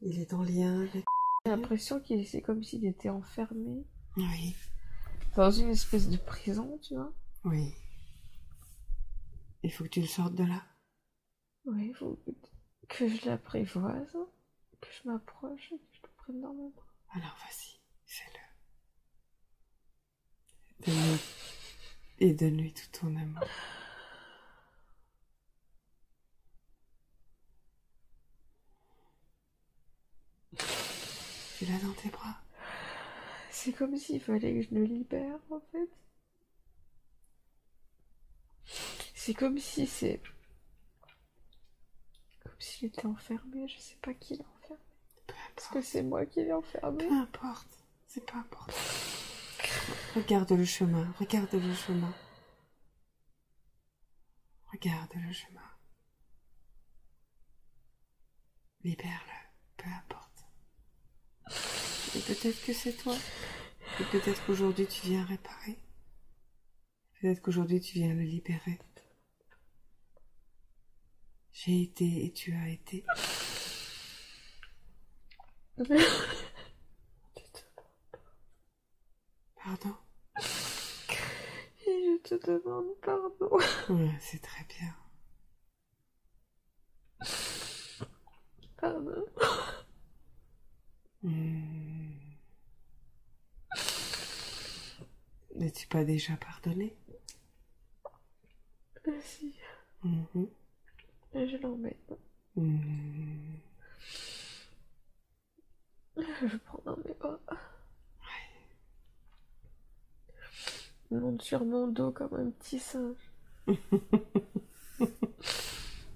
Il est en lien avec... J'ai l'impression qu'il c'est comme s'il était enfermé Oui. dans une espèce de prison, tu vois. Oui. Il faut que tu le sortes de là. Oui, il faut que je l'apprivoise, que je m'approche et que je le prenne dans mes bras. Alors vas-y, fais-le. Donne-lui... Et donne-lui tout ton amour. Tu l'as dans tes bras. C'est comme s'il fallait que je le libère, en fait. C'est comme si c'est... Comme s'il était enfermé, je sais pas qui l'a enfermé. Parce que c'est moi qui l'ai enfermé. Peu importe, c'est pas important. Regarde le chemin, regarde le chemin. Regarde le chemin. Libère-le, peu importe. Et peut-être que c'est toi. Et peut-être qu'aujourd'hui tu viens réparer. Peut-être qu'aujourd'hui tu viens le libérer. J'ai été et tu as été. Pardon? Et je te demande pardon. Ouais, c'est très bien. Pardon. N'as-tu pas déjà pardonné? Si. Mhm. Et je l'emmène. Je le prends dans mes bras. Il monte sur mon dos comme un petit singe.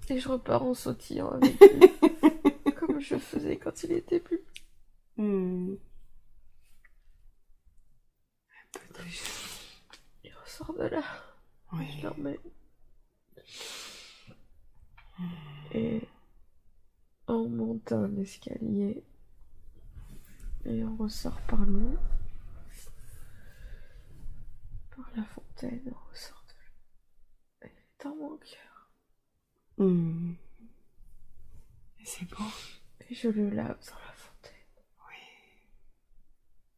Et je repars en sautillant avec lui. Comme je faisais quand il était plus petit. Un peu de jus. Il ressort de là. Oui. Je l'emmène. Et on monte un escalier. Et on ressort par l'eau. Par la fontaine, on ressort de l'eau. Elle est dans mon cœur. Et c'est beau. Et je le lave dans la fontaine. Oui.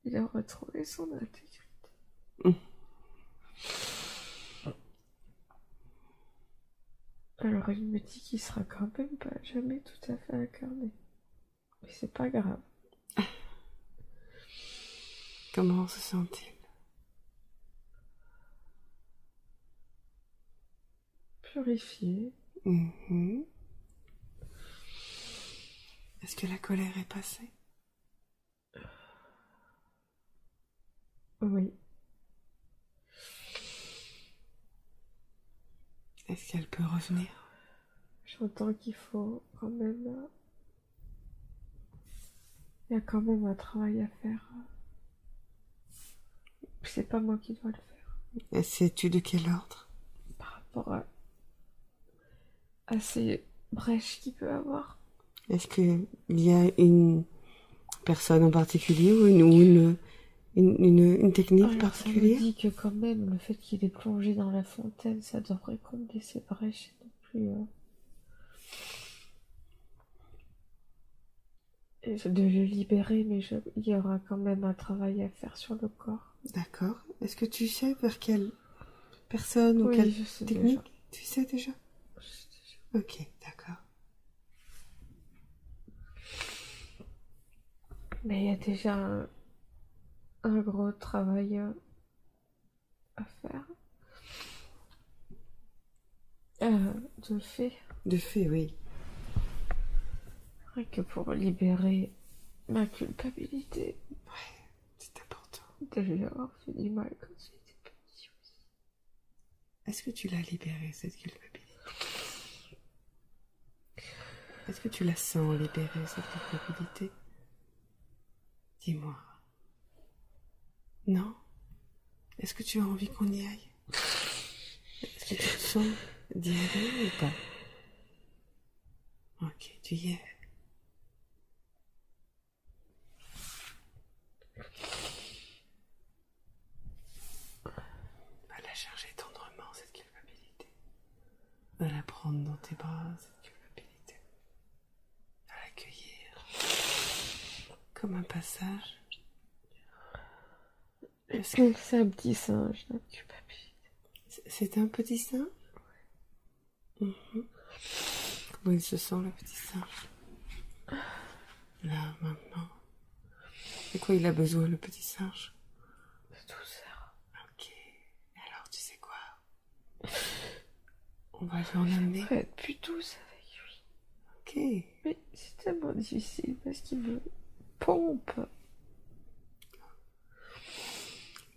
Il a retrouvé son intégrité. Alors il me dit qu'il sera quand même pas jamais tout à fait incarné. Mais c'est pas grave. Comment se sent-il? Purifié. Est-ce que la colère est passée? Oui. Est-ce qu'elle peut revenir? J'entends qu'il faut quand même... Il y a quand même un travail à faire. C'est pas moi qui dois le faire. Et sais-tu de quel ordre? Par rapport à ces brèches qu'il peut avoir. Est-ce qu'il y a une personne en particulier ou une Une technique Alors, ça me particulière? dit que quand même, le fait qu'il est plongé dans la fontaine, ça devrait combler ses brèches non plus. Et de le libérer, mais il y aura quand même un travail à faire sur le corps. D'accord. Est-ce que tu sais vers quelle personne ou Oui, quelle je sais technique? déjà. Tu sais déjà? Je sais déjà. Ok, d'accord. Mais il y a déjà un gros travail à faire. De fait, De fait, oui. rien que pour libérer ma culpabilité Ouais, c'est important. de lui avoir fait du mal quand j'étais petit aussi. Est-ce que tu l'as libérée, cette culpabilité? Est-ce que tu la sens libérée, cette culpabilité? Dis-moi. Non? Est-ce que tu as envie qu'on y aille? Est-ce que tu te sens d'y aller ou pas? Ok, tu y es. Va la chercher tendrement, cette culpabilité. Va la prendre dans tes bras, cette culpabilité. Va l'accueillir. Comme un passage. C'est un petit singe, la culpabilité. C'est un petit singe? Comment il se sent, le petit singe? Là, maintenant. De quoi il a besoin, le petit singe? De douceur. Ok. Alors, tu sais quoi? On va lui en amener. Faut être plus douce avec lui. Ok. Mais c'est tellement difficile parce qu'il me pompe.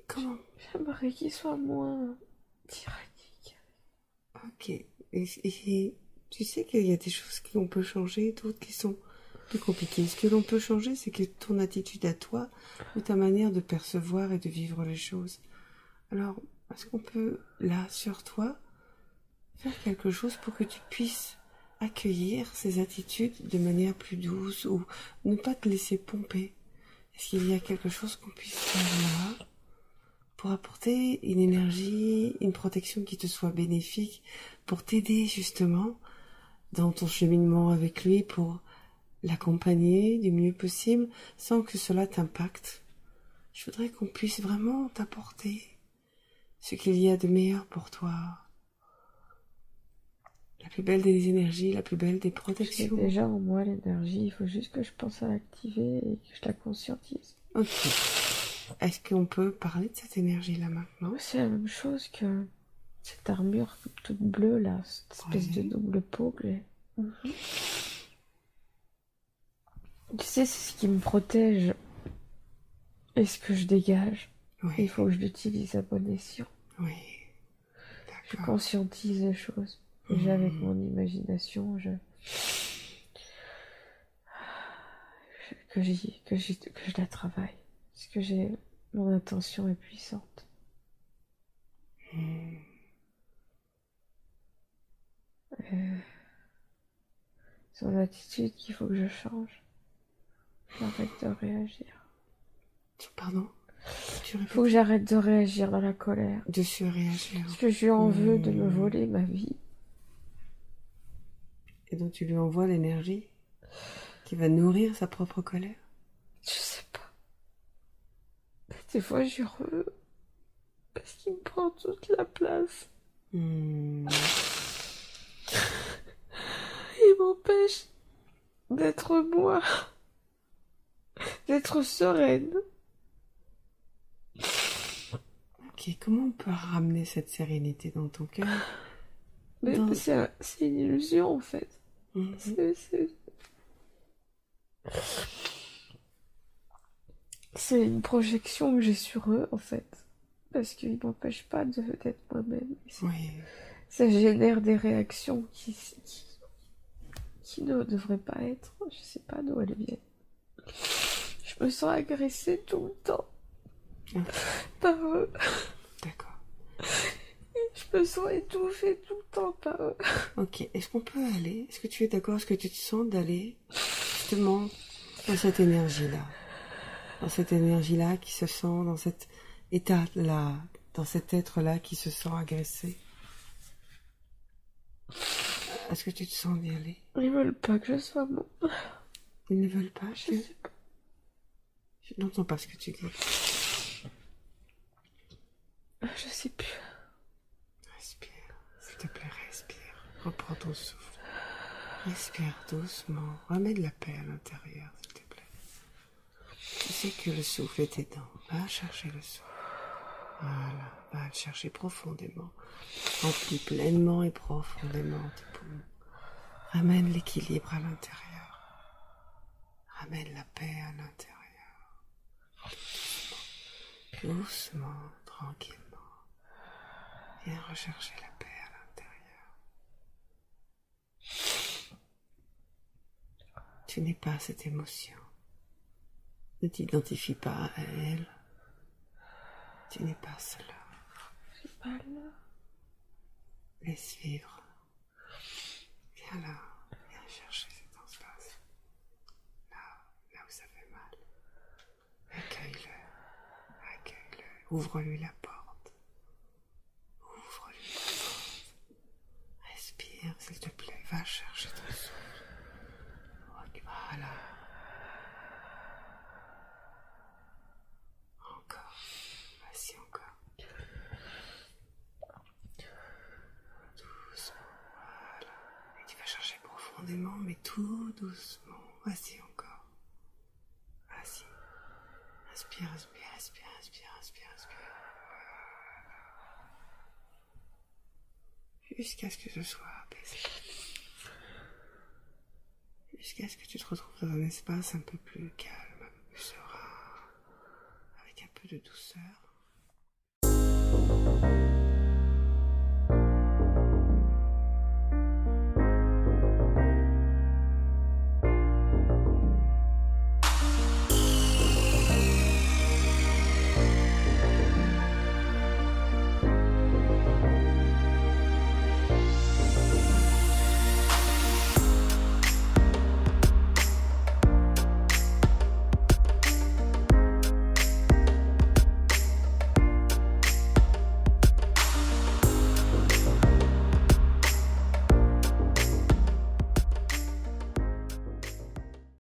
Comment? J'aimerais qu'il soit moins tyrannique. Ok. Et tu sais qu'il y a des choses qu'on peut changer, d'autres qui sont plus compliquées. Ce que l'on peut changer, c'est que ton attitude à toi ou ta manière de percevoir et de vivre les choses. Alors, est-ce qu'on peut, là, sur toi, faire quelque chose pour que tu puisses accueillir ces attitudes de manière plus douce ou ne pas te laisser pomper? Est-ce qu'il y a quelque chose qu'on puisse faire là pour apporter une énergie, une protection qui te soit bénéfique, pour t'aider justement dans ton cheminement avec lui, pour l'accompagner du mieux possible sans que cela t'impacte? Je voudrais qu'on puisse vraiment t'apporter ce qu'il y a de meilleur pour toi. La plus belle des énergies, la plus belle des J'ai protections. déjà en moi l'énergie, il faut juste que je pense à l'activer et que je la conscientise. Ok. Est-ce qu'on peut parler de cette énergie-là maintenant? C'est la même chose que cette armure toute bleue là, cette espèce de double peau que j'ai. Tu sais, c'est ce qui me protège et ce que je dégage. Oui. Il faut que je l'utilise à bon escient. Oui. Je D'accord. conscientise les choses. Déjà avec mon imagination, que je la travaille. Parce que mon intention est puissante. Son attitude qu'il faut que je change. J'arrête de réagir. Pardon? Tu Il répètes? faut que j'arrête de réagir dans la colère. De surréagir. Parce que je lui en veux de me voler ma vie. Et donc tu lui envoies l'énergie qui va nourrir sa propre colère? Je sais pas. Des fois, je suis heureux. Parce qu'il me prend toute la place. Il m'empêche d'être moi. D'être sereine. Ok, comment on peut ramener cette sérénité dans ton cœur? Mais c'est une illusion en fait. C'est une projection que j'ai sur eux en fait. Parce qu'ils m'empêchent pas d'être moi-même. Oui. Ça génère des réactions qui ne devraient pas être. Je sais pas d'où elles viennent. Je me sens agressée tout le temps. Par eux. D'accord. Je me sens étouffée tout le temps par eux. Ok, est-ce qu'on peut aller? Est-ce que tu es d'accord? Est-ce que tu te sens d'aller justement dans cette énergie-là? dans cette énergie-là qui se sent, dans cet état-là, dans cet être-là qui se sent agressé. Est-ce que tu te sens d'y aller? Ils veulent pas que je sois bon. Ils ne veulent pas? Je sais pas. Je n'entends pas ce que tu dis. Je sais plus. Respire, s'il te plaît, respire. Reprends ton souffle. Respire doucement. Remets de la paix à l'intérieur, s'il te plaît. Tu sais que le souffle est aidant. Va chercher le souffle. Voilà, va le chercher profondément. Remplis pleinement et profondément tes poumons. Ramène l'équilibre à l'intérieur. Ramène la paix à l'intérieur. Doucement, doucement, tranquillement. Viens rechercher la paix à l'intérieur. Tu n'es pas cette émotion. Ne t'identifie pas à elle. Tu n'es pas cela. Je suis pas là. Laisse vivre. Viens là. Viens chercher cet espace. Là où ça fait mal. Accueille-le. Accueille-le. Ouvre-lui la porte. Ouvre-lui la porte. Respire, s'il te plaît. Va chercher ton souffle. Voilà. Encore. Vas-y, encore. Doucement. Voilà. Et tu vas chercher profondément, mais tout doucement. Vas-y, encore. Vas-y. Inspire, inspire, inspire, inspire, inspire, inspire. Jusqu'à ce que ce soit apaisé. Jusqu'à ce que tu te retrouves dans un espace un peu plus calme, un peu plus serein, avec un peu de douceur.